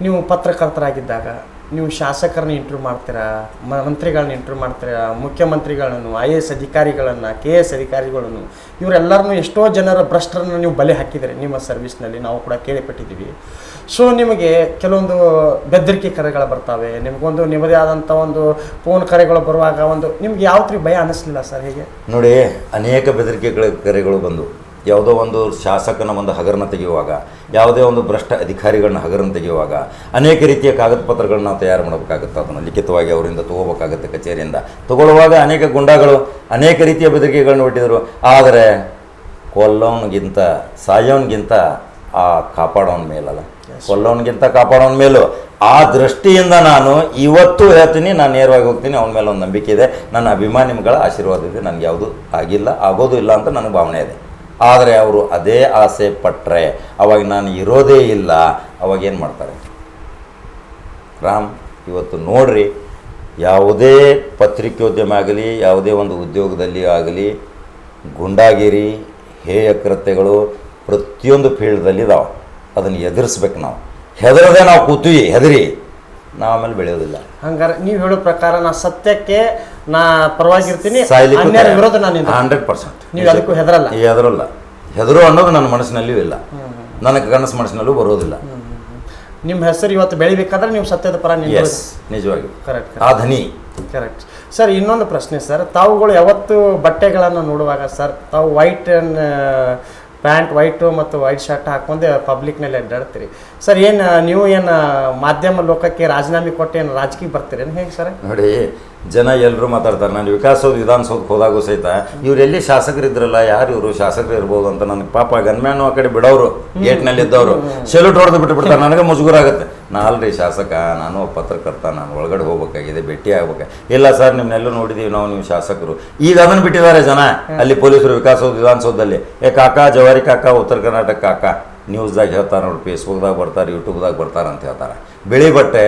ನೀವು ಪತ್ರಕರ್ತರಾಗಿದ್ದಾಗ ನೀವು ಶಾಸಕರನ್ನ ಇಂಟರ್ವ್ಯೂ ಮಾಡ್ತೀರಾ, ಮಂತ್ರಿಗಳನ್ನ ಇಂಟರ್ವ್ಯೂ ಮಾಡ್ತೀರಾ, ಮುಖ್ಯಮಂತ್ರಿಗಳನ್ನು, IAS ಅಧಿಕಾರಿಗಳನ್ನು, KS ಅಧಿಕಾರಿಗಳನ್ನು, ಇವರೆಲ್ಲರನ್ನೂ ಎಷ್ಟೋ ಜನರ ಭ್ರಷ್ಟರನ್ನು ನೀವು ಬಲೆ ಹಾಕಿದ್ದೀರಿ ನಿಮ್ಮ ಸರ್ವಿಸ್ನಲ್ಲಿ, ನಾವು ಕೂಡ ಕೇಳಿಪಟ್ಟಿದ್ದೀವಿ. ಸೊ ನಿಮಗೆ ಕೆಲವೊಂದು ಬೆದರಿಕೆ ಕರೆಗಳು ಬರ್ತವೆ, ನಿಮಗೊಂದು ನಿಮ್ಮದೇ ಆದಂಥ ಒಂದು ಫೋನ್ ಕರೆಗಳು ಬರುವಾಗ ಒಂದು ನಿಮ್ಗೆ ಯಾವ ಥರ ಭಯ ಅನ್ನಿಸ್ಲಿಲ್ಲ ಸರ್? ಹೇಗೆ ನೋಡಿ, ಅನೇಕ ಬೆದರಿಕೆಗಳ ಕರೆಗಳು ಬಂದು, ಯಾವುದೋ ಒಂದು ಶಾಸಕನ ಒಂದು ಹಗರಣ ತೆಗೆಯುವಾಗ, ಯಾವುದೇ ಒಂದು ಭ್ರಷ್ಟ ಅಧಿಕಾರಿಗಳನ್ನ ಹಗರಣ ತೆಗೆಯುವಾಗ ಅನೇಕ ರೀತಿಯ ಕಾಗದ ಪತ್ರಗಳನ್ನ ನಾವು ತಯಾರು ಮಾಡಬೇಕಾಗುತ್ತೆ, ಅದನ್ನು ಲಿಖಿತವಾಗಿ ಅವರಿಂದ ತೊಗೋಬೇಕಾಗುತ್ತೆ ಕಚೇರಿಯಿಂದ. ತಗೊಳ್ಳುವಾಗ ಅನೇಕ ಗುಂಡಾಗಳು ಅನೇಕ ರೀತಿಯ ಬೆದರಿಕೆಗಳನ್ನ ಒಡ್ಡಿದರು. ಆದರೆ ಕೊಲ್ಲೋನ್ಗಿಂತ ಸಾಯೋನ್ಗಿಂತ ಆ ಕಾಪಾಡೋನ ಮೇಲಲ್ಲ, ಕೊಲ್ಲೋನ್ಗಿಂತ ಕಾಪಾಡೋನ ಮೇಲೂ ಆ ದೃಷ್ಟಿಯಿಂದ ನಾನು ಇವತ್ತು ಹೇಳ್ತೀನಿ, ನಾನು ನೇರವಾಗಿ ಹೋಗ್ತೀನಿ. ಅವನ ಮೇಲೆ ಒಂದು ನಂಬಿಕೆ ಇದೆ, ನನ್ನ ಅಭಿಮಾನಿಗಳ ಆಶೀರ್ವಾದ ಇದೆ, ನನಗೆ ಯಾವುದು ಆಗಿಲ್ಲ, ಆಗೋದು ಇಲ್ಲ ಅಂತ ನನಗೆ ಭಾವನೆ ಇದೆ. ಆದರೆ ಅವರು ಅದೇ ಆಸೆ ಪಟ್ಟರೆ ಅವಾಗ ನಾನು ಇರೋದೇ ಇಲ್ಲ, ಅವಾಗೇನು ಮಾಡ್ತಾರೆ? ರಾಮ್, ಇವತ್ತು ನೋಡ್ರಿ, ಯಾವುದೇ ಪತ್ರಿಕೋದ್ಯಮ ಆಗಲಿ, ಯಾವುದೇ ಒಂದು ಉದ್ಯೋಗದಲ್ಲಿ ಆಗಲಿ, ಗುಂಡಾಗಿರಿ, ಹೇಯ ಕೃತ್ಯಗಳು ಪ್ರತಿಯೊಂದು ಫೀಲ್ಡ್ದಲ್ಲಿ ಇದಾವೆ. ಅದನ್ನು ಎದುರಿಸ್ಬೇಕು ನಾವು. ಹೆದರದೆ ನಾವು ಕೂತೀವಿ, ಹೆದರಿ ನಾವು ಆಮೇಲೆ ಬೆಳೆಯೋದಿಲ್ಲ. ಹಂಗಾರೆ ನೀವು ಹೇಳೋ ಪ್ರಕಾರ ನಾ ಸತ್ಯಕ್ಕೆ ನಾ ಪರವಾಗಿರ್ತೀನಿ, ವಿರೋಧ ನಾನು 100%. ನೀವು ಅದಕ್ಕೂ ಹೆದರಲ್ಲ? ಹೆದರು ಅನ್ನೋದು ನನ್ನ ಮನಸ್ಸಿನಲ್ಲಿಯೂ ಇಲ್ಲ, ನನಗೆ ಕನಸು ಮನಸ್ಸಿನಲ್ಲೂ ಬರೋದಿಲ್ಲ. ನಿಮ್ಮ ಹೆಸರು ಇವತ್ತು ಬೆಳಿಬೇಕಾದ್ರೆ ನೀವು ಸತ್ಯದ ಪರ ನಿಜವಾಗಿ ಕರೆಕ್ಟ್, ಆ ಧನಿ ಕರೆಕ್ಟ್. ಸರ್ ಇನ್ನೊಂದು ಪ್ರಶ್ನೆ ಸರ್, ತಾವುಗಳು ಯಾವತ್ತು ಬಟ್ಟೆಗಳನ್ನು ನೋಡುವಾಗ ಸರ್, ತಾವು ವೈಟ್ ಪ್ಯಾಂಟ್ ವೈಟು ಮತ್ತು ವೈಟ್ ಶರ್ಟ್ ಹಾಕ್ಕೊಂಡು ಪಬ್ಲಿಕ್ನಲ್ಲಿ ಅಡ್ಡಾಡ್ತೀರಿ ಸರ್. ನೀವು ಮಾಧ್ಯಮ ಲೋಕಕ್ಕೆ ರಾಜೀನಾಮೆ ಕೊಟ್ಟು ರಾಜಕೀಯ ಬರ್ತೀರೇನು, ಹೇಗೆ ಸರ್? ನೋಡಿ, ಜನ ಎಲ್ಲರೂ ಮಾತಾಡ್ತಾರೆ. ನಾನು ವಿಧಾನಸೌಧಕ್ಕೆ ಹೋದಾಗೂ ಸಹಿತ ಇವರೆಲ್ಲಿ ಶಾಸಕರಿದ್ರಲ್ಲ, ಯಾರು ಇವರು ಶಾಸಕರು ಇರ್ಬೋದು ಅಂತ ನನಗೆ ಪಾಪ ಗನ್ಮ್ಯಾನು ಆ ಕಡೆ ಬಿಡೋರು, ಗೇಟ್ನಲ್ಲಿ ಇದ್ದವರು ಸೆಲ್ಯೂಟ್ ಹೊಡೆದು ಬಿಟ್ಬಿಡ್ತಾರೆ. ನನಗೆ ಮುಜುಗರ ಆಗುತ್ತೆ. ನಾ ಅಲ್ರಿ ಶಾಸಕ, ನಾನು ಪತ್ರಕರ್ತ, ನಾನು ಒಳಗಡೆ ಹೋಗ್ಬೇಕಾಗಿದೆ, ಭೇಟಿ ಆಗ್ಬೇಕು. ಇಲ್ಲ ಸರ್, ನಿಮ್ಮನ್ನೆಲ್ಲೂ ನೋಡಿದ್ದೀವಿ ನಾವು, ನೀವು ಶಾಸಕರು. ಈಗ ಅದನ್ನು ಬಿಟ್ಟಿದ್ದಾರೆ ಜನ. ಅಲ್ಲಿ ಪೊಲೀಸರು ವಿಧಾನಸೌಧದಲ್ಲಿ ಕಾಕಾ, ಜವಾರಿ ಕಾಕಾ, ಉತ್ತರ ಕರ್ನಾಟಕ ಕಾಕಾ, ನ್ಯೂಸ್ದಾಗ ಹೇಳ್ತಾರೆ ನೋಡಿ, ಫೇಸ್ಬುಕ್ದಾಗ ಬರ್ತಾರೆ, ಯೂಟ್ಯೂಬ್ದಾಗ ಬರ್ತಾರೆ ಅಂತ ಹೇಳ್ತಾರೆ. ಬಿಳಿ ಬಟ್ಟೆ,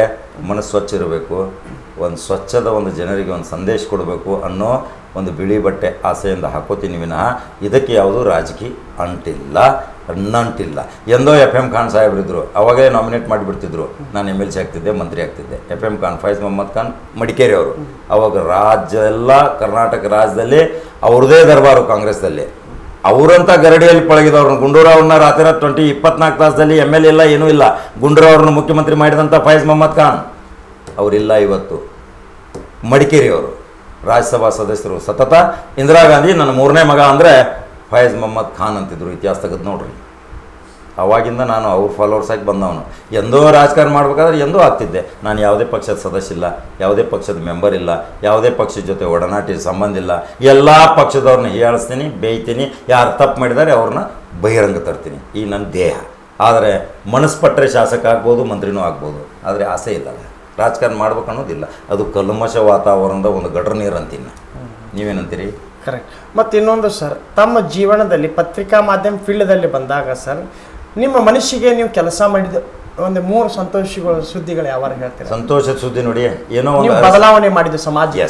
ಮನಸ್ಸು ಸ್ವಚ್ಛ ಇರಬೇಕು, ಒಂದು ಸ್ವಚ್ಛದ ಒಂದು ಜನರಿಗೆ ಒಂದು ಸಂದೇಶ ಕೊಡಬೇಕು ಅನ್ನೋ ಒಂದು ಬಿಳಿ ಬಟ್ಟೆ ಆಸೆಯಿಂದ ಹಾಕೋತೀನಿ ವಿನಃ ಇದಕ್ಕೆ ಯಾವುದೂ ರಾಜಕೀಯ ನಂಟಿಲ್ಲ. ಎಂದೋ FM ಖಾನ್ ಸಾಹೇಬ್ರಿದ್ರು, ಅವಾಗೇ ನಾಮಿನೇಟ್ ಮಾಡಿಬಿಡ್ತಿದ್ರು, ನಾನು MLC ಆಗ್ತಿದ್ದೆ, ಮಂತ್ರಿ ಆಗ್ತಿದ್ದೆ. FM ಖಾನ್, ಫೈಜ್ ಮೊಹಮ್ಮದ್ ಖಾನ್ ಮಡಿಕೇರಿ ಅವರು. ಅವಾಗ ರಾಜ್ಯ ಎಲ್ಲ ಕರ್ನಾಟಕ ರಾಜ್ಯದಲ್ಲಿ ಅವ್ರದ್ದೇ ದರ್ಬಾರು ಕಾಂಗ್ರೆಸ್ದಲ್ಲಿ. ಅವರಂಥ ಗರಡಿಯಲ್ಲಿ ಪಳಗಿದವ್ರನ್ನ, ಗುಂಡೂರಾವ್ರನ್ನ ರಾತ್ರಿ 24 ತಾಸದಲ್ಲಿ MLA ಇಲ್ಲ, ಏನೂ ಇಲ್ಲ. ಗುಂಡೂರಾವ್ರನ್ನ ಮುಖ್ಯಮಂತ್ರಿ ಮಾಡಿದಂಥ ಫೈಜ್ ಮೊಹಮ್ಮದ್ ಖಾನ್ ಅವರಿಲ್ಲ. ಇವತ್ತು ಮಡಿಕೇರಿಯವರು ರಾಜ್ಯಸಭಾ ಸದಸ್ಯರು. ಸತತ ಇಂದಿರಾ ಗಾಂಧಿ ನನ್ನ 3ನೇ ಮಗ ಅಂದರೆ ಫೈಜ್ ಮೊಹಮ್ಮದ್ ಖಾನ್ ಅಂತಿದ್ರು. ಇತಿಹಾಸ ತೆಗೆದು ನೋಡ್ರಿ. ಅವಾಗಿಂದ ನಾನು ಅವ್ರ ಫಾಲೋವರ್ಸ್ ಆಗಿ ಬಂದವನು. ಎಂದೋ ರಾಜಕಾರಣ ಮಾಡ್ಬೇಕಾದ್ರೆ ಎಂದೋ ಆಗ್ತಿದ್ದೆ. ನಾನು ಯಾವುದೇ ಪಕ್ಷದ ಸದಸ್ಯ ಇಲ್ಲ, ಯಾವುದೇ ಪಕ್ಷದ ಮೆಂಬರ್ ಇಲ್ಲ, ಯಾವುದೇ ಪಕ್ಷದ ಜೊತೆ ಒಡನಾಟಿ ಸಂಬಂಧ ಇಲ್ಲ. ಎಲ್ಲ ಪಕ್ಷದವ್ರನ್ನ ಹೀಯಾಳಿಸ್ತೀನಿ, ಬೇಯ್ತೀನಿ. ಯಾರು ತಪ್ಪು ಮಾಡಿದ್ದಾರೆ ಅವ್ರನ್ನ ಬಹಿರಂಗ ತರ್ತೀನಿ. ಈ ನನ್ನ ದೇಹ. ಆದರೆ ಮನಸ್ಪಟ್ಟರೆ ಶಾಸಕ ಆಗ್ಬೋದು, ಮಂತ್ರಿನೂ ಆಗ್ಬೋದು. ಆದರೆ ಆಸೆ ಇಲ್ಲಲ್ಲ, ರಾಜಕಾರಣ ಮಾಡ್ಬೇಕು ಅನ್ನೋದಿಲ್ಲ. ಅದು ಕಲ್ಮಶ ವಾತಾವರಣದ ಒಂದು ಗಡ್ರ ನೀರು ಅಂತೀನಿ. ನೀವೇನಂತೀರಿ? ಕರೆಕ್ಟ್. ಮತ್ತು ಇನ್ನೊಂದು ಸರ್, ತಮ್ಮ ಜೀವನದಲ್ಲಿ ಪತ್ರಿಕಾ ಮಾಧ್ಯಮ ಫೀಲ್ಡ್ದಲ್ಲಿ ಬಂದಾಗ ಸರ್, ನಿಮ್ಮ ಮನಸ್ಸಿಗೆ ನೀವು ಕೆಲಸ ಮಾಡಿದ ಒಂದು 3 ಸಂತೋಷಗಳು ಸುದ್ದಿಗಳು ಯಾವಾಗ ಹೇಳ್ತೀರಾ? ಸಂತೋಷದ ಸುದ್ದಿ ನೋಡಿ, ಏನೋ ಒಂದು ಬದಲಾವಣೆ ಮಾಡಿದ ಸಮಾಜ,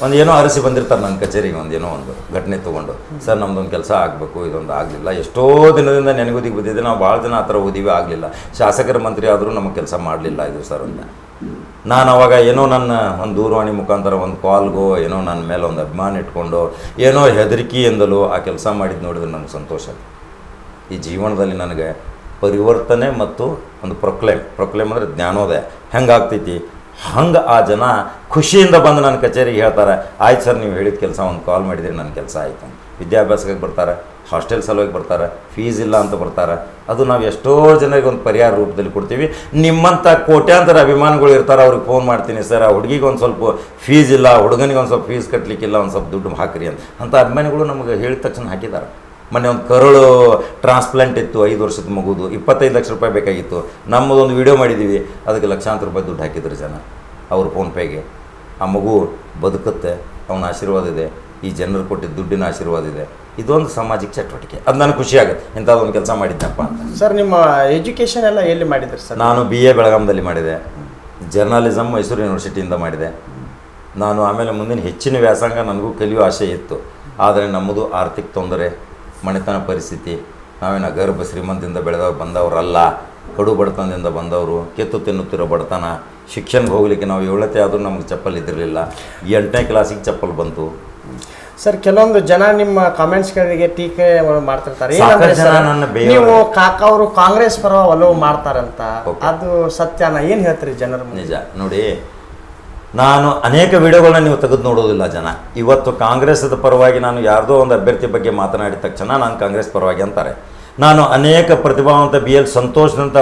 ಒಂದು ಏನೋ ಅರಸಿ ಬಂದಿರ್ತಾರೆ ನನ್ನ ಕಚೇರಿಗೆ, ಏನೋ ಒಂದು ಘಟನೆ ತೊಗೊಂಡು, ಸರ್ ನಮ್ದೊಂದು ಕೆಲಸ ಆಗಬೇಕು, ಇದೊಂದು ಆಗಲಿಲ್ಲ. ಎಷ್ಟೋ ದಿನದಿಂದ ನೆನಗುದಿಗೆ ಬಿದ್ದಿದೆ. ನಾವು ಭಾಳ ದಿನ ಆ ಥರ ಓದಿವಿ, ಆಗಲಿಲ್ಲ. ಶಾಸಕರ ಮಂತ್ರಿ ಆದರೂ ನಮಗೆ ಕೆಲಸ ಮಾಡಲಿಲ್ಲ ಇದು ಸರ್ ಅಂತ. ನಾನು ಅವಾಗ ಏನೋ ನನ್ನ ಒಂದು ದೂರವಾಣಿ ಮುಖಾಂತರ ಒಂದು ಕಾಲ್ಗೋ ಏನೋ ನನ್ನ ಮೇಲೆ ಒಂದು ಅಭಿಮಾನ ಇಟ್ಕೊಂಡು ಏನೋ ಹೆದರಿಕೆಯಿಂದಲೂ ಆ ಕೆಲಸ ಮಾಡಿದ್ದು ನೋಡಿದ್ರೆ ನನಗೆ ಸಂತೋಷ. ಈ ಜೀವನದಲ್ಲಿ ನನಗೆ ಪರಿವರ್ತನೆ ಮತ್ತು ಒಂದು ಪ್ರೊಕ್ಲೇಮ್ ಅಂದರೆ ಜ್ಞಾನೋದಯ ಹೆಂಗಾಗ್ತೈತಿ, ಹಂಗೆ ಆ ಜನ ಖುಷಿಯಿಂದ ಬಂದು ನನ್ನ ಕಚೇರಿಗೆ ಹೇಳ್ತಾರೆ, ಆಯ್ತು ಸರ್ ನೀವು ಹೇಳಿದ ಕೆಲಸ ಒಂದು ಕಾಲ್ ಮಾಡಿದರೆ ನನ್ನ ಕೆಲಸ ಆಯಿತು. ವಿದ್ಯಾಭ್ಯಾಸಕ್ಕೆ ಬರ್ತಾರೆ, ಹಾಸ್ಟೆಲ್ ಸಲುವಾಗಿ ಬರ್ತಾರೆ, ಫೀಸ್ ಇಲ್ಲ ಅಂತ ಬರ್ತಾರೆ. ಅದು ನಾವು ಎಷ್ಟೋ ಜನರಿಗೆ ಒಂದು ಪರಿಹಾರ ರೂಪದಲ್ಲಿ ಕೊಡ್ತೀವಿ. ನಿಮ್ಮಂಥ ಕೋಟ್ಯಾಂತರ ಅಭಿಮಾನಿಗಳು ಇರ್ತಾರೆ, ಅವ್ರಿಗೆ ಫೋನ್ ಮಾಡ್ತೀನಿ, ಸರ್ ಆ ಹುಡುಗಿಗೆ ಒಂದು ಸ್ವಲ್ಪ ಫೀಸ್ ಇಲ್ಲ, ಹುಡುಗನಿಗೆ ಒಂದು ಸ್ವಲ್ಪ ಫೀಸ್ ಕಟ್ಟಲಿಕ್ಕಿಲ್ಲ, ಒಂದು ಸ್ವಲ್ಪ ದುಡ್ಡು ಹಾಕಿರಿ ಅಂತ ಅಭಿಮಾನಿಗಳು ನಮಗೆ ಹೇಳಿದ ತಕ್ಷಣ ಹಾಕಿದ್ದಾರೆ. ಮೊನ್ನೆ ಒಂದು ಕರುಳು ಟ್ರಾನ್ಸ್ಪ್ಲಾಂಟ್ ಇತ್ತು, 5 ವರ್ಷದ ಮಗುದು, 25 ಲಕ್ಷ ರೂಪಾಯಿ ಬೇಕಾಗಿತ್ತು. ನಮ್ಮದೊಂದು ವಿಡಿಯೋ ಮಾಡಿದ್ದೀವಿ, ಅದಕ್ಕೆ ಲಕ್ಷಾಂತರ ರೂಪಾಯಿ ದುಡ್ಡು ಹಾಕಿದ್ರು ಜನ ಅವ್ರ ಫೋನ್ಪೇಗೆ. ಆ ಮಗು ಬದುಕುತ್ತೆ, ಅವನ ಆಶೀರ್ವಾದ ಇದೆ. ಈ ಜನರು ಕೊಟ್ಟಿದ್ದ ದುಡ್ಡಿನ ಆಶೀರ್ವಾದ ಇದೆ. ಇದೊಂದು ಸಾಮಾಜಿಕ ಚಟುವಟಿಕೆ, ಅದು ನನಗೆ ಖುಷಿ ಆಗುತ್ತೆ ಇಂಥದ್ದೊಂದು ಕೆಲಸ ಮಾಡಿದ್ದಪ್ಪ ಅಂತ. ಸರ್ ನಿಮ್ಮ ಎಜುಕೇಷನ್ ಎಲ್ಲ ಎಲ್ಲಿ ಮಾಡಿದ್ರಿ ಸರ್? ನಾನು BA ಬೆಳಗಾಂದಲ್ಲಿ ಮಾಡಿದೆ, ಜರ್ನಲಿಸಮ್ ಮೈಸೂರು ಯೂನಿವರ್ಸಿಟಿಯಿಂದ ಮಾಡಿದೆ. ನಾನು ಆಮೇಲೆ ಮುಂದಿನ ಹೆಚ್ಚಿನ ವ್ಯಾಸಂಗ ನನಗೂ ಕಲಿಯುವ ಆಸೆ ಇತ್ತು. ಆದರೆ ನಮ್ಮದು ಆರ್ಥಿಕ ತೊಂದರೆ, ಮನೆತನ ಪರಿಸ್ಥಿತಿ, ನಾವೇನು ಗರ್ಭ ಶ್ರೀಮಂತದಿಂದ ಬಂದವರಲ್ಲ, ಕಡು ಬಡತನದಿಂದ ಬಂದವರು, ಕೆತ್ತು ತಿನ್ನುತ್ತಿರೋ ಬಡತನ. ಶಿಕ್ಷಣಕ್ಕೆ ಹೋಗ್ಲಿಕ್ಕೆ ನಾವು 7ನೇ ಆದರೂ ನಮಗೆ ಚಪ್ಪಲ್ ಇದ್ದಿರಲಿಲ್ಲ, 8ನೇ ಕ್ಲಾಸಿಗೆ ಚಪ್ಪಲ್ ಬಂತು. ಸರ್ ಕೆಲವೊಂದು ಜನ ನಿಮ್ಮ ಕಾಮೆಂಟ್ಸ್ಗಳಿಗೆ ಟೀಕೆ ಮಾಡ್ತಿರ್ತಾರೆ, ನೀವು ಕಾಕಾ ಅವರು ಕಾಂಗ್ರೆಸ್ ಪರ ಒಲವು ಮಾಡ್ತಾರಂತ, ಅದು ಸತ್ಯನ ಏನು ಹೇಳ್ತೀರಿ ಜನರ? ನಿಜ ನೋಡಿ, ನಾನು ಅನೇಕ ವಿಡಿಯೋಗಳನ್ನ ನೀವು ತೆಗೆದು ನೋಡೋದಿಲ್ಲ ಜನ. ಇವತ್ತು ಕಾಂಗ್ರೆಸ್ದ ಪರವಾಗಿ ನಾನು ಯಾರ್ದೋ ಒಂದು ಅಭ್ಯರ್ಥಿ ಬಗ್ಗೆ ಮಾತನಾಡಿದ ತಕ್ಷಣ ನಾನು ಕಾಂಗ್ರೆಸ್ ಪರವಾಗಿ ಅಂತಾರೆ. ನಾನು ಅನೇಕ ಪ್ರತಿಭಾವಂತ BL ಸಂತೋಷದಂತ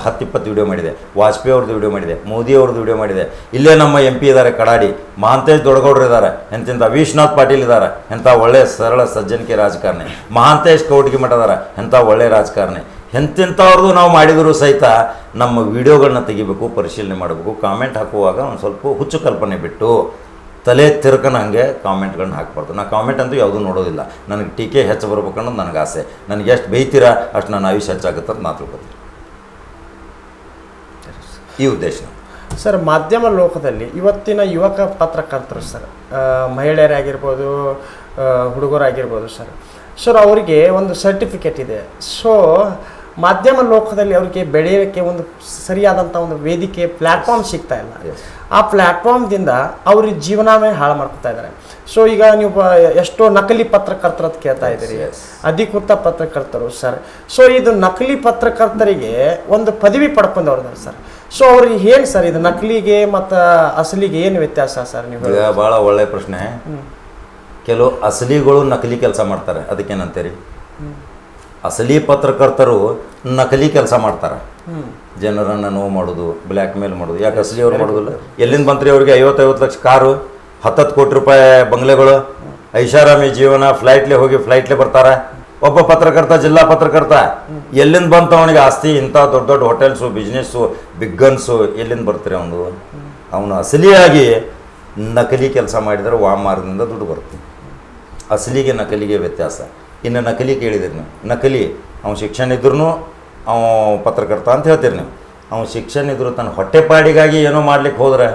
10-20 ವಿಡಿಯೋ ಮಾಡಿದೆ, ವಾಜಪೇಯಿ ಅವ್ರದ್ದು ವಿಡಿಯೋ ಮಾಡಿದೆ, ಮೋದಿ ಅವ್ರದ್ದು ವಿಡಿಯೋ ಮಾಡಿದೆ. ಇಲ್ಲೇ ನಮ್ಮ MP ಇದ್ದಾರೆ ಕಡಾಡಿ, ಮಹಾಂತೇಶ್ ದೊಡ್ಡಗೌಡರು ಇದ್ದಾರೆ, ಎಂತೆಂಥ ವಿಶ್ವನಾಥ್ ಪಾಟೀಲ್ ಇದ್ದಾರೆ, ಎಂಥ ಒಳ್ಳೆ ಸರಳ ಸಜ್ಜನಿಕೆ ರಾಜಕಾರಣಿ. ಮಹಾಂತೇಶ್ ಕೌಟಗಿ ಮಠ ಇದ್ದಾರೆ, ಎಂಥ ಒಳ್ಳೆ ರಾಜಕಾರಣಿ. ಎಂತೆಂಥವ್ರದ್ದು ನಾವು ಮಾಡಿದರೂ ಸಹಿತ ನಮ್ಮ ವಿಡಿಯೋಗಳನ್ನ ತೆಗಿಬೇಕು, ಪರಿಶೀಲನೆ ಮಾಡಬೇಕು. ಕಾಮೆಂಟ್ ಹಾಕುವಾಗ ಒಂದು ಸ್ವಲ್ಪ ಹುಚ್ಚು ಕಲ್ಪನೆ ಬಿಟ್ಟು ತಲೆ ತಿರ್ಕನ ಹಾಗೆ ಕಾಮೆಂಟ್ಗಳನ್ನ ಹಾಕ್ಬಾರ್ದು. ನಾನು ಕಾಮೆಂಟ್ ಅಂತೂ ಯಾವುದೂ ನೋಡೋದಿಲ್ಲ. ನನಗೆ ಟೀಕೆ ಹೆಚ್ಚು ಬರ್ಬೇಕನ್ನೋದು ನನಗೆ ಆಸೆ. ನನಗೆ ಎಷ್ಟು ಬೈತೀರಾ ಅಷ್ಟು ನನ್ನ ಆಯುಷ್ಯ ಹೆಚ್ಚಾಗುತ್ತೆ ಅಂತ ನಾನು ತಿಳ್ಕೊತೀನಿ. ಈ ಉದ್ದೇಶ. ಸರ್ ಮಾಧ್ಯಮ ಲೋಕದಲ್ಲಿ ಇವತ್ತಿನ ಯುವಕ ಪತ್ರಕರ್ತರು ಸರ್, ಮಹಿಳೆಯರಾಗಿರ್ಬೋದು, ಹುಡುಗರಾಗಿರ್ಬೋದು ಸರ್ ಅವರಿಗೆ ಒಂದು ಸರ್ಟಿಫಿಕೇಟ್ ಇದೆ. ಸೊ ಮಾಧ್ಯಮ ಲೋಕದಲ್ಲಿ ಅವರಿಗೆ ಬೆಳೆಯೋಕ್ಕೆ ಒಂದು ಸರಿಯಾದಂಥ ಒಂದು ವೇದಿಕೆ, ಪ್ಲ್ಯಾಟ್ಫಾರ್ಮ್ ಸಿಗ್ತಾ ಇಲ್ಲ. ಆ ಪ್ಲ್ಯಾಟ್ಫಾರ್ಮ್ದಿಂದ ಅವ್ರಿಗೆ ಜೀವನವೇ ಹಾಳು ಮಾಡ್ಕೊತಾ ಇದ್ದಾರೆ. ಸೊ ಈಗ ನೀವು ಎಷ್ಟೋ ನಕಲಿ ಪತ್ರಕರ್ತರು ಅಂತ ಕೇಳ್ತಾ ಇದ್ದೀರಿ, ಅಧಿಕೃತ ಪತ್ರಕರ್ತರು ಸರ್. ಸೊ ಇದು ನಕಲಿ ಪತ್ರಕರ್ತರಿಗೆ ಒಂದು ಪದವಿ ಪಡ್ಕೊಂಡವ್ರದಾರೆ ಸರ್. ಸೊ ಅವ್ರಿಗೆ ಏನು ಸರ್ ಇದು ನಕಲಿಗೆ ಮತ್ತು ಅಸಲಿಗೆ ಏನು ವ್ಯತ್ಯಾಸ ಸರ್? ನೀವು ಭಾಳ ಒಳ್ಳೆಯ ಪ್ರಶ್ನೆ. ಕೆಲವು ಅಸಲಿಗಳು ನಕಲಿ ಕೆಲಸ ಮಾಡ್ತಾರೆ, ಅದಕ್ಕೇನಂತೀರಿ? ಅಸಲಿ ಪತ್ರಕರ್ತರು ನಕಲಿ ಕೆಲಸ ಮಾಡ್ತಾರೆ, ಜನರನ್ನು ನೋವು ಮಾಡೋದು, ಬ್ಲ್ಯಾಕ್ ಮೇಲ್ ಮಾಡೋದು. ಯಾಕೆ ಅಸಲಿ ಅವ್ರು ಮಾಡೋದಿಲ್ಲ? ಎಲ್ಲಿಂದ ಬಂತ್ರಿ ಅವ್ರಿಗೆ 50-50 ಲಕ್ಷ ಕಾರು, 10 ಕೋಟಿ ರೂಪಾಯಿ ಬಂಗ್ಲೆಗಳು, ಐಷಾರಾಮಿ ಜೀವನ, ಫ್ಲೈಟ್ಲೆ ಹೋಗಿ ಫ್ಲೈಟ್ಲೆ ಬರ್ತಾರೆ. ಒಬ್ಬ ಪತ್ರಕರ್ತ, ಜಿಲ್ಲಾ ಪತ್ರಕರ್ತ, ಎಲ್ಲಿಂದ ಬಂತು ಅವನಿಗೆ ಆಸ್ತಿ? ಇಂಥ ದೊಡ್ಡ ದೊಡ್ಡ ಹೋಟೆಲ್ಸು, ಬಿಸ್ನೆಸ್ಸು, ಬಿಗ್ಗನ್ಸು, ಎಲ್ಲಿಂದ ಬರ್ತಾರೆ ಅವನು ಅಸಲಿಯಾಗಿ ನಕಲಿ ಕೆಲಸ ಮಾಡಿದರೆ ವಾಮಾರ್ಗದಿಂದ ದುಡ್ಡು ಬರುತ್ತೆ. ಅಸಲಿಗೆ ನಕಲಿಗೆ ವ್ಯತ್ಯಾಸ. ಇನ್ನು ನಕಲಿ ಕೇಳಿದಿರಿ ನೀವು, ನಕಲಿ ಅವ್ನು ಶಿಕ್ಷಣ ಇದ್ರೂ ಅವ ಪತ್ರಕರ್ತ ಅಂತ ಹೇಳ್ತೀರಿ ನೀವು. ಅವ್ನು ಶಿಕ್ಷಣ ಇದ್ದರೂ ತನ್ನ ಹೊಟ್ಟೆಪಾಡಿಗಾಗಿ ಏನೋ ಮಾಡ್ಲಿಕ್ಕೆ ಹೋದ್ರೆ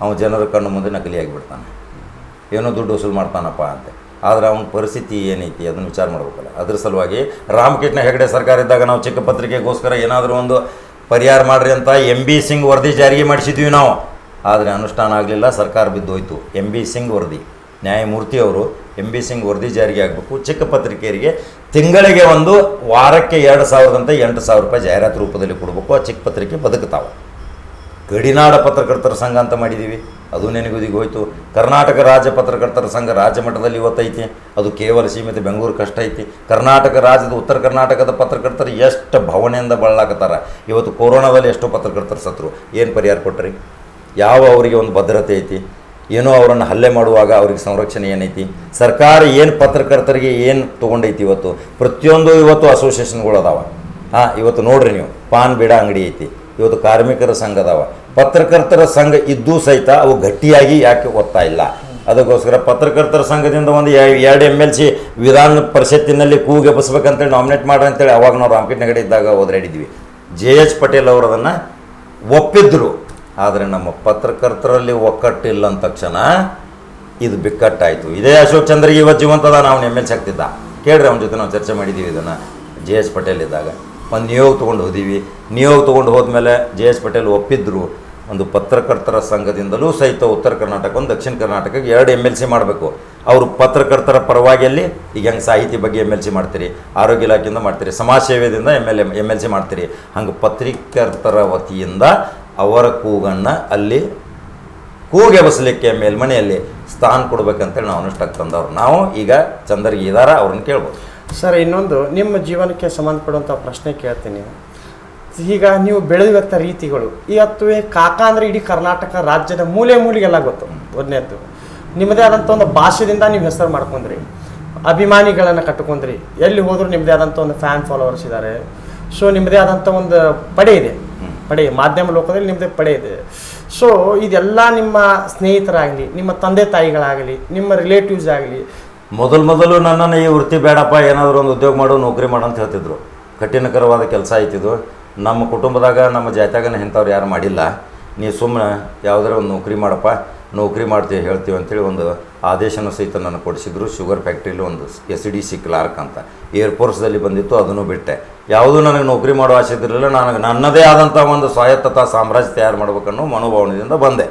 ಅವನು ಜನರ ಕಣ್ಣು ಮುಂದೆ ನಕಲಿ ಆಗಿಬಿಡ್ತಾನೆ, ಏನೋ ದುಡ್ಡು ವಸೂಲು ಮಾಡ್ತಾನಪ್ಪ ಅಂತ. ಆದರೆ ಅವನ ಪರಿಸ್ಥಿತಿ ಏನೈತಿ ಅದನ್ನು ವಿಚಾರ ಮಾಡ್ಬೇಕಲ್ಲ. ಅದ್ರ ಸಲುವಾಗಿ ರಾಮಕೃಷ್ಣ ಹೆಗಡೆ ಸರ್ಕಾರ ಇದ್ದಾಗ ನಾವು ಚಿಕ್ಕ ಪತ್ರಿಕೆಗೋಸ್ಕರ ಏನಾದರೂ ಒಂದು ಪರಿಹಾರ ಮಾಡಿರಿ ಅಂತ MB ಸಿಂಗ್ ವರದಿ ಜಾರಿಗೆ ಮಾಡಿಸಿದ್ವಿ ನಾವು. ಆದರೆ ಅನುಷ್ಠಾನ ಆಗಲಿಲ್ಲ, ಸರ್ಕಾರ ಬಿದ್ದೋಯ್ತು. MB ಸಿಂಗ್ ವರದಿ, ನ್ಯಾಯಮೂರ್ತಿಯವರು MB ಸಿಂಗ್ ವರದಿ ಜಾರಿಗೆ ಆಗಬೇಕು. ಚಿಕ್ಕ ಪತ್ರಿಕೆಯರಿಗೆ ತಿಂಗಳಿಗೆ ಒಂದು, ವಾರಕ್ಕೆ 2,000 8,000 ರೂಪಾಯಿ ಜಾಹೀರಾತು ರೂಪದಲ್ಲಿ ಕೊಡಬೇಕು. ಆ ಚಿಕ್ಕ ಪತ್ರಿಕೆ ಬದುಕ್ತಾವೆ. ಗಡಿನಾಡ ಪತ್ರಕರ್ತರ ಸಂಘ ಅಂತ ಮಾಡಿದ್ದೀವಿ, ಅದು ನೆನಗುದಿಗೆ ಹೋಯ್ತು. ಕರ್ನಾಟಕ ರಾಜ್ಯ ಪತ್ರಕರ್ತರ ಸಂಘ ರಾಜ್ಯ ಮಟ್ಟದಲ್ಲಿ ಇವತ್ತೈತಿ, ಅದು ಕೇವಲ ಸೀಮಿತ ಬೆಂಗಳೂರು ಕಷ್ಟ ಐತಿ. ಕರ್ನಾಟಕ ರಾಜ್ಯದ ಉತ್ತರ ಕರ್ನಾಟಕದ ಪತ್ರಕರ್ತರು ಎಷ್ಟು ಭಾವನೆಯಿಂದ ಬಳಲಾಕತ್ತಾರ. ಇವತ್ತು ಕೊರೋನಾದಲ್ಲಿ ಎಷ್ಟೋ ಪತ್ರಕರ್ತರು ಸತ್ರು, ಏನು ಪರಿಹಾರ ಕೊಟ್ಟರಿ? ಯಾವ ಅವರಿಗೆ ಒಂದು ಭದ್ರತೆ ಐತಿ? ಏನೋ ಅವರನ್ನು ಹಲ್ಲೆ ಮಾಡುವಾಗ ಅವ್ರಿಗೆ ಸಂರಕ್ಷಣೆ ಏನೈತಿ? ಸರ್ಕಾರ ಏನು ಪತ್ರಕರ್ತರಿಗೆ ಏನು ತೊಗೊಂಡೈತಿ? ಇವತ್ತು ಪ್ರತಿಯೊಂದು ಇವತ್ತು ಅಸೋಸಿಯೇಷನ್ಗಳು ಅದಾವ. ಇವತ್ತು ನೋಡ್ರಿ ನೀವು, ಪಾನ್ ಬೀಡ ಅಂಗಡಿ ಐತಿ, ಇವತ್ತು ಕಾರ್ಮಿಕರ ಸಂಘ ಅದಾವ. ಪತ್ರಕರ್ತರ ಸಂಘ ಇದ್ದೂ ಸಹಿತ ಅವು ಗಟ್ಟಿಯಾಗಿ ಯಾಕೆ ಓದ್ತಾ ಇಲ್ಲ? ಅದಕ್ಕೋಸ್ಕರ ಪತ್ರಕರ್ತರ ಸಂಘದಿಂದ ಒಂದು 2 MLC ವಿಧಾನ ಪರಿಷತ್ತಿನಲ್ಲಿ ಕೂಗೆಬ್ಬಿಸ್ಬೇಕಂತೇಳಿ ನಾಮಿನೇಟ್ ಮಾಡ್ರಿ ಅಂತೇಳಿ ಅವಾಗ ನಾವು ರಾಮಕೃಷ್ಣ ಹೆಗಡೆ ಇದ್ದಾಗ ಓದಾಡಿದ್ವಿ. JH ಪಟೇಲ್ ಅವರು ಅದನ್ನು ಒಪ್ಪಿದ್ರು. ಆದರೆ ನಮ್ಮ ಪತ್ರಕರ್ತರಲ್ಲಿ ಒಕ್ಕಟ್ಟಿಲ್ಲ ಅಂದ ತಕ್ಷಣ ಇದು ಬಿಕ್ಕಟ್ಟಾಯಿತು. ಇದೇ ಅಶೋಕ್ ಚಂದ್ರಿಗೆ ಇವತ್ತು ಜೀವಂತದ, ನಾವು MLC ಆಗ್ತಿದ್ದ, ಕೇಳ್ರಿ ಅವನ ಜೊತೆ ನಾವು ಚರ್ಚೆ ಮಾಡಿದ್ದೀವಿ ಇದನ್ನು. JH ಪಟೇಲ್ ಇದ್ದಾಗ ಒಂದು ನಿಯೋಗ ತೊಗೊಂಡು ಹೋದೀವಿ. ನಿಯೋಗ ತೊಗೊಂಡು ಹೋದ್ಮೇಲೆ JH ಪಟೇಲ್ ಒಪ್ಪಿದ್ರು. ಒಂದು ಪತ್ರಕರ್ತರ ಸಂಘದಿಂದಲೂ ಸಹಿತ ಉತ್ತರ ಕರ್ನಾಟಕ, ಒಂದು ದಕ್ಷಿಣ ಕರ್ನಾಟಕಕ್ಕೆ 2 MLC ಮಾಡಬೇಕು. ಅವರು ಪತ್ರಕರ್ತರ ಪರವಾಗಿ ಅಲ್ಲಿ ಈಗ ಹೆಂಗೆ ಸಾಹಿತಿ ಬಗ್ಗೆ MLC ಮಾಡ್ತೀರಿ, ಆರೋಗ್ಯ ಇಲಾಖೆಯಿಂದ ಮಾಡ್ತೀರಿ, ಸಮಾಜ ಸೇವೆಯಿಂದ MLC ಮಾಡ್ತೀರಿ, ಹಂಗೆ ಪತ್ರಕರ್ತರ ವತಿಯಿಂದ ಅವರ ಕೂಗನ್ನು ಅಲ್ಲಿ ಕೂಗೆಬಸಲಿಕ್ಕೆ ಮೇಲ್ಮನೆಯಲ್ಲಿ ಸ್ಥಾನ ಕೊಡ್ಬೇಕಂತೇಳಿ ನಾವು ಅನುಷ್ಠಾನ ತಂದವ್ರು. ನಾವು ಈಗ ಚಂದ್ರಿಗೆ ಇದಾರ, ಅವ್ರನ್ನ ಕೇಳ್ಬೋದು. ಸರ್ ಇನ್ನೊಂದು ನಿಮ್ಮ ಜೀವನಕ್ಕೆ ಸಂಬಂಧಪಡುವಂಥ ಪ್ರಶ್ನೆ ಕೇಳ್ತೀನಿ. ಈಗ ನೀವು ಬೆಳೆದಿರುವಂಥ ರೀತಿಗಳು ಇವತ್ತು ಕಾಕಾ ಅಂದರೆ ಇಡೀ ಕರ್ನಾಟಕ ರಾಜ್ಯದ ಮೂಲೆ ಮೂಲೆಗೆಲ್ಲ ಗೊತ್ತು. ಒಂದನೇದ್ದು ನಿಮ್ಮದೇ ಆದಂಥ ಒಂದು ಭಾಷೆಯಿಂದ ನೀವು ಹೆಸರು ಮಾಡ್ಕೊಂಡ್ರಿ, ಅಭಿಮಾನಿಗಳನ್ನು ಕಟ್ಕೊಂಡ್ರಿ, ಎಲ್ಲಿ ಹೋದರೂ ನಿಮ್ಮದೇ ಆದಂಥ ಒಂದು ಫ್ಯಾನ್ ಫಾಲೋವರ್ಸ್ ಇದ್ದಾರೆ. ಸೊ ನಿಮ್ಮದೇ ಆದಂಥ ಒಂದು ಪಡೆ ಇದೆ, ಪಡೆ, ಮಾಧ್ಯಮ ಲೋಕದಲ್ಲಿ ನಿಮ್ಮದೇ ಪಡೆ ಇದೆ. ಸೊ ಇದೆಲ್ಲ ನಿಮ್ಮ ಸ್ನೇಹಿತರಾಗಲಿ, ನಿಮ್ಮ ತಂದೆ ತಾಯಿಗಳಾಗಲಿ, ನಿಮ್ಮ ರಿಲೇಟಿವ್ಸ್ ಆಗಲಿ ಮೊದಲು ನನ್ನನ್ನು ಈ ವೃತ್ತಿ ಬೇಡಪ್ಪ, ಏನಾದರೂ ಒಂದು ಉದ್ಯೋಗ ಮಾಡು, ನೌಕರಿ ಮಾಡು ಅಂತ ಹೇಳ್ತಿದ್ರು. ಕಠಿಣಕರವಾದ ಕೆಲಸ ಆಯ್ತಿದ್ದು. ನಮ್ಮ ಕುಟುಂಬದಾಗ ನಮ್ಮ ಜಾತ್ಯಾಗನ ಇಂಥವ್ರು ಯಾರು ಮಾಡಿಲ್ಲ. ನೀ ಸುಮ್ಮನೆ ಯಾವುದಾರ ಒಂದು ನೌಕರಿ ಮಾಡಪ್ಪ, ನೌಕರಿ ಮಾಡ್ತೀವಿ ಹೇಳ್ತೀವಿ ಅಂತೇಳಿ ಒಂದು ಆದೇಶನೂ ಸಹಿತ ನನಗೆ ಕೊಡಿಸಿದ್ರು. ಶುಗರ್ ಫ್ಯಾಕ್ಟ್ರಿಲಿ ಒಂದು SDC ಕ್ಲಾರ್ಕ್ ಅಂತ ಏರ್ಫೋರ್ಸ್ದಲ್ಲಿ ಬಂದಿತ್ತು, ಅದನ್ನು ಬಿಟ್ಟೆ. ಯಾವುದೂ ನನಗೆ ನೌಕರಿ ಮಾಡೋ ಆಸೆ ಇದ್ದಿರಲಿಲ್ಲ. ನನಗೆ ನನ್ನದೇ ಆದಂಥ ಒಂದು ಸ್ವಾಯತ್ತತಾ ಸಾಮ್ರಾಜ್ಯ ತಯಾರು ಮಾಡ್ಬೇಕನ್ನೋ ಮನೋಭಾವನೆಯಿಂದ ಬಂದೆ.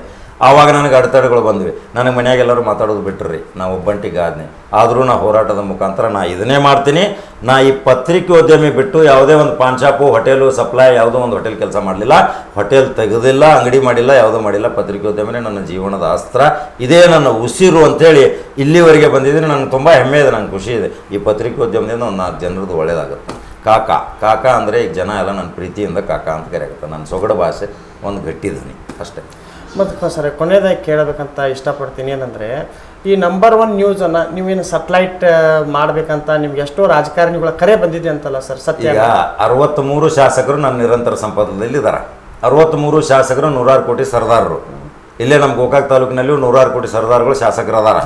ಆವಾಗ ನನಗೆ ಅಡೆತಡೆಗಳು ಬಂದ್ವಿ. ನನಗೆ ಮನೆಯಾಗೆಲ್ಲರೂ ಮಾತಾಡೋದು ಬಿಟ್ಟರು, ನಾ ಒಬ್ಬಂಟಿಗಾದ್ನೆ. ಆದರೂ ನಾ ಹೋರಾಟದ ಮುಖಾಂತರ ನಾ ಇದನ್ನೇ ಮಾಡ್ತೀನಿ. ನಾ ಈ ಪತ್ರಿಕೋದ್ಯಮಿ ಬಿಟ್ಟು ಯಾವುದೇ ಒಂದು ಪಾನ್ ಶಾಪು, ಹೋಟೆಲು, ಸಪ್ಲೈ ಯಾವುದೋ ಒಂದು ಹೋಟೆಲ್ ಕೆಲಸ ಮಾಡಲಿಲ್ಲ, ಹೋಟೆಲ್ ತೆಗೆದಿಲ್ಲ, ಅಂಗಡಿ ಮಾಡಿಲ್ಲ, ಯಾವುದೂ ಮಾಡಿಲ್ಲ. ಪತ್ರಿಕೋದ್ಯಮನೇ ನನ್ನ ಜೀವನದ ಅಸ್ತ್ರ, ಇದೇ ನನ್ನ ಉಸಿರು ಅಂಥೇಳಿ ಇಲ್ಲಿವರೆಗೆ ಬಂದಿದ್ದೀನಿ. ನನಗೆ ತುಂಬ ಹೆಮ್ಮೆ ಇದೆ, ನನಗೆ ಖುಷಿ ಇದೆ. ಈ ಪತ್ರಿಕೋದ್ಯಮದಿಂದ ಒಂದು 4 ಜನರದ್ದು ಒಳ್ಳೆಯದಾಗುತ್ತೆ. ಕಾಕ ಅಂದರೆ ಈಗ ಜನ ಎಲ್ಲ ನನ್ನ ಪ್ರೀತಿಯಿಂದ ಕಾಕ ಅಂತ ಕರೆಯಾಗುತ್ತೆ. ನನ್ನ ಸೊಗಡು ಭಾಷೆ ಒಂದು ಗಟ್ಟಿದ್ದೀನಿ ಅಷ್ಟೇ. ಮತ್ತು ಸರ್ ಕೊನೆಯದಾಗಿ ಕೇಳಬೇಕಂತ ಇಷ್ಟಪಡ್ತೀನಿ ಏನಂದರೆ, ಈ ನಂಬರ್ 1 ನ್ಯೂಸನ್ನು ನೀವೇನು ಸೆಟ್ಲೈಟ್ ಮಾಡಬೇಕಂತ ನಿಮ್ಗೆ ಎಷ್ಟೋ ರಾಜಕಾರಣಿಗಳ ಕರೆ ಬಂದಿದೆ ಅಂತಲ್ಲ ಸರ್, ಸತ್ಯ? ಈಗ 63 ಶಾಸಕರು ನನ್ನ ನಿರಂತರ ಸಂಪಾದಕದಲ್ಲಿ ಇದ್ದಾರೆ. 63 ಶಾಸಕರು 100 ಕೋಟಿ ಸರ್ದಾರರು. ಇಲ್ಲೇ ನಮ್ಮ ಗೋಕಾಕ್ ತಾಲೂಕಿನಲ್ಲೂ 100 ಕೋಟಿ ಸರ್ದಾರಗಳು ಶಾಸಕರು ಅದಾರ.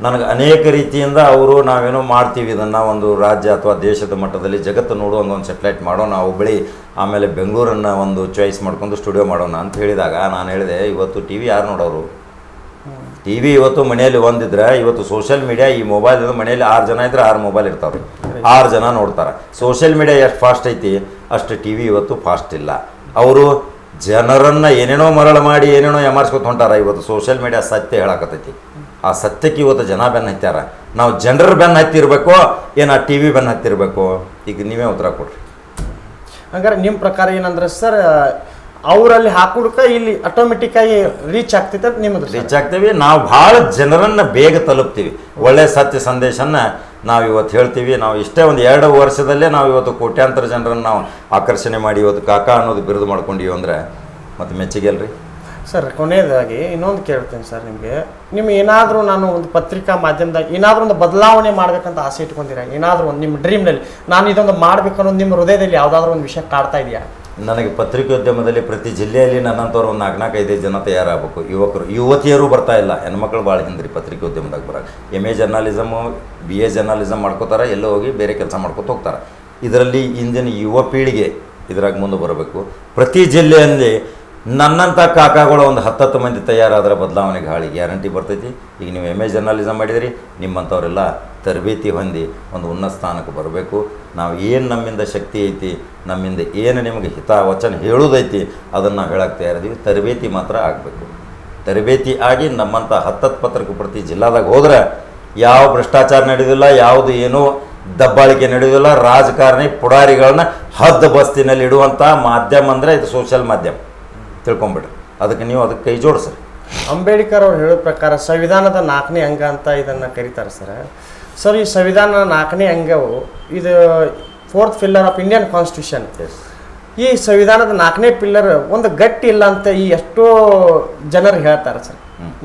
ನನಗೆ ಅನೇಕ ರೀತಿಯಿಂದ ಅವರು ನಾವೇನೋ ಮಾಡ್ತೀವಿ, ಇದನ್ನು ಒಂದು ರಾಜ್ಯ ಅಥವಾ ದೇಶದ ಮಟ್ಟದಲ್ಲಿ ಜಗತ್ತು ನೋಡುವಂಗೆ ಒಂದು ಸೆಟ್ಲೈಟ್ ಮಾಡೋಣ, ಹುಬ್ಬಳ್ಳಿ ಆಮೇಲೆ ಬೆಂಗಳೂರನ್ನು ಒಂದು ಚಾಯ್ಸ್ ಮಾಡ್ಕೊಂಡು ಸ್ಟುಡಿಯೋ ಮಾಡೋಣ ಅಂತ ಹೇಳಿದಾಗ ನಾನು ಹೇಳಿದೆ, ಇವತ್ತು TV ಯಾರು ನೋಡೋರು? TV ಇವತ್ತು ಮನೆಯಲ್ಲಿ ಒಂದಿದ್ರೆ, ಇವತ್ತು ಸೋಷಿಯಲ್ ಮೀಡಿಯಾ, ಈ ಮೊಬೈಲ್ ಮನೆಯಲ್ಲಿ 6 ಜನ ಇದ್ದರೆ 6 ಮೊಬೈಲ್ ಇರ್ತಾವೆ, 6 ಜನ ನೋಡ್ತಾರೆ. ಸೋಷಿಯಲ್ ಮೀಡಿಯಾ ಎಷ್ಟು ಫಾಸ್ಟ್ ಐತಿ ಅಷ್ಟು TV ಇವತ್ತು ಫಾಸ್ಟ್ ಇಲ್ಲ. ಅವರು ಜನರನ್ನು ಏನೇನೋ ಮರಳು ಮಾಡಿ ಏನೇನೋ ಎಮಾರಿಸ್ಕೊತ ಹೊಂಟಾರ. ಇವತ್ತು ಸೋಷಿಯಲ್ ಮೀಡಿಯಾ ಸತ್ಯ ಹೇಳಕತ್ತೈತಿ. ಆ ಸತ್ಯಕ್ಕೆ ಇವತ್ತು ಜನ ಬೆನ್ನು ಹತ್ಯಾರ. ನಾವು ಜನರ ಬೆನ್ನು ಹತ್ತಿರಬೇಕೋ ಏನು ಆ TV ಬೆನ್ನು ಹತ್ತಿರಬೇಕು? ಈಗ ನೀವೇ ಉತ್ತರ ಕೊಡ್ರಿ. ಹಂಗಾರೆ ನಿಮ್ಮ ಪ್ರಕಾರ ಏನಂದ್ರೆ ಸರ್, ಅವರಲ್ಲಿ ಹಾಕೋದಕ್ಕೆ ಇಲ್ಲಿ ಆಟೋಮೆಟಿಕ್ಕಾಗಿ ರೀಚ್ ಆಗ್ತೈತೆ ಅಂತ ನಿಮ್ಮದು? ರೀಚ್ ಆಗ್ತೀವಿ, ನಾವು ಭಾಳ ಜನರನ್ನು ಬೇಗ ತಲುಪ್ತೀವಿ. ಒಳ್ಳೆಯ ಸತ್ಯ ಸಂದೇಶನ ನಾವು ಇವತ್ತು ಹೇಳ್ತೀವಿ. ನಾವು ಇಷ್ಟೇ ಒಂದು 2 ವರ್ಷದಲ್ಲೇ ನಾವು ಇವತ್ತು ಕೋಟ್ಯಾಂತರ ಜನರನ್ನು ನಾವು ಆಕರ್ಷಣೆ ಮಾಡಿ ಇವತ್ತು ಕಾಕ ಅನ್ನೋದು ಬಿರುದು ಮಾಡ್ಕೊಂಡಿವಿ ಅಂದರೆ ಮತ್ತು ಮೆಚ್ಚುಗೆ ಅಲ್ರಿ ಸರ್. ಕೊನೆಯದಾಗಿ ಇನ್ನೊಂದು ಕೇಳ್ತೀನಿ ಸರ್, ನಿಮ್ಗೆ ಏನಾದರೂ ನಾನು ಒಂದು ಪತ್ರಿಕಾ ಮಾಧ್ಯಮದಾಗ ಏನಾದರೂ ಒಂದು ಬದಲಾವಣೆ ಮಾಡ್ಬೇಕಂತ ಆಸೆ ಇಟ್ಕೊಂಡಿರ? ಏನಾದರೂ ಒಂದು ನಿಮ್ಮ ಡ್ರೀಮ್ನಲ್ಲಿ ನಾನು ಇದೊಂದು ಮಾಡ್ಬೇಕನ್ನೋದು ನಿಮ್ಮ ಹೃದಯದಲ್ಲಿ ಯಾವುದಾದ್ರೂ ಒಂದು ವಿಷಯ ಕಾಡ್ತಾ ಇದೆಯಾ? ನನಗೆ ಪತ್ರಿಕೋದ್ಯಮದಲ್ಲಿ ಪ್ರತಿ ಜಿಲ್ಲೆಯಲ್ಲಿ ನನ್ನಂಥವ್ರು ಒಂದು 4-5 ಜನ ತಯಾರಾಗಬೇಕು. ಯುವತಿಯರು ಬರ್ತಾ ಇಲ್ಲ, ಹೆಣ್ಮಕ್ಳು ಭಾಳ ಹಿಂದ್ರಿ ಪತ್ರಿಕೋದ್ಯಮದಾಗ ಬರೋಕೆ. MA ಜರ್ನಲಿಸಮು, BA ಜರ್ನಲಿಸಮ್ ಮಾಡ್ಕೋತಾರೆ, ಎಲ್ಲೋ ಹೋಗಿ ಬೇರೆ ಕೆಲಸ ಮಾಡ್ಕೊತ ಹೋಗ್ತಾರೆ. ಇದರಲ್ಲಿ ಇಂದಿನ ಯುವ ಪೀಳಿಗೆ ಇದ್ರಾಗ ಮುಂದೆ ಬರಬೇಕು. ಪ್ರತಿ ಜಿಲ್ಲೆಯಲ್ಲಿ ನನ್ನಂಥ ಕಾಕಾಗಳು ಒಂದು 10 ಮಂದಿ ತಯಾರಾದ್ರೆ ಬದಲಾವಣೆಗೆ ಹಾಳಿ ಗ್ಯಾರಂಟಿ ಬರ್ತೈತಿ. ಈಗ ನೀವು MA ಜರ್ನಲಿಸಮ್ ಮಾಡಿದಿರಿ, ನಿಮ್ಮಂಥವರೆಲ್ಲ ತರಬೇತಿ ಹೊಂದಿ ಒಂದು ಉನ್ನತ ಸ್ಥಾನಕ್ಕೆ ಬರಬೇಕು. ನಾವು ಏನು ನಮ್ಮಿಂದ ಶಕ್ತಿ ಐತಿ, ನಮ್ಮಿಂದ ಏನು ನಿಮಗೆ ಹಿತ ವಚನ ಹೇಳೋದೈತಿ ಅದನ್ನು ನಾವು ಹೇಳಕ್ಕೆ ತಯಾರಿದ್ದೀವಿ. ತರಬೇತಿ ಮಾತ್ರ ಆಗಬೇಕು. ತರಬೇತಿ ಆಗಿ ನಮ್ಮಂಥ 10 ಪತ್ರಕ ಪ್ರತಿ ಜಿಲ್ಲಾದಾಗ ಹೋದ್ರೆ ಯಾವ ಭ್ರಷ್ಟಾಚಾರ ನಡೆಯೋದಿಲ್ಲ, ಯಾವುದು ಏನೂ ದಬ್ಬಾಳಿಕೆ ನಡೆಯೋದಿಲ್ಲ. ರಾಜಕಾರಣಿ ಪುಡಾರಿಗಳನ್ನ ಹದ್ದು ಬಸ್ತಿನಲ್ಲಿ ಇಡುವಂಥ ಮಾಧ್ಯಮ ಅಂದರೆ ಇದು ಸೋಷಿಯಲ್ ಮಾಧ್ಯಮ, ತಿಳ್ಕೊಂಬಿಡ್ರಿ. ಅದಕ್ಕೆ ನೀವು ಅದಕ್ಕೆ ಕೈ ಜೋಡಿಸ್ರಿ. ಅಂಬೇಡ್ಕರ್ ಅವ್ರು ಹೇಳೋ ಪ್ರಕಾರ ಸಂವಿಧಾನದ 4ನೇ ಅಂಗ ಅಂತ ಇದನ್ನು ಕರೀತಾರೆ ಸರ್. ಈ ಸಂವಿಧಾನದ 4ನೇ ಅಂಗವು ಇದು 4th pillar of Indian constitution. ಈ ಸಂವಿಧಾನದ 4ನೇ ಪಿಲ್ಲರ್ ಒಂದು ಗಟ್ಟಿ ಇಲ್ಲ ಅಂತ ಈ ಎಷ್ಟೋ ಜನರು ಹೇಳ್ತಾರೆ ಸರ್.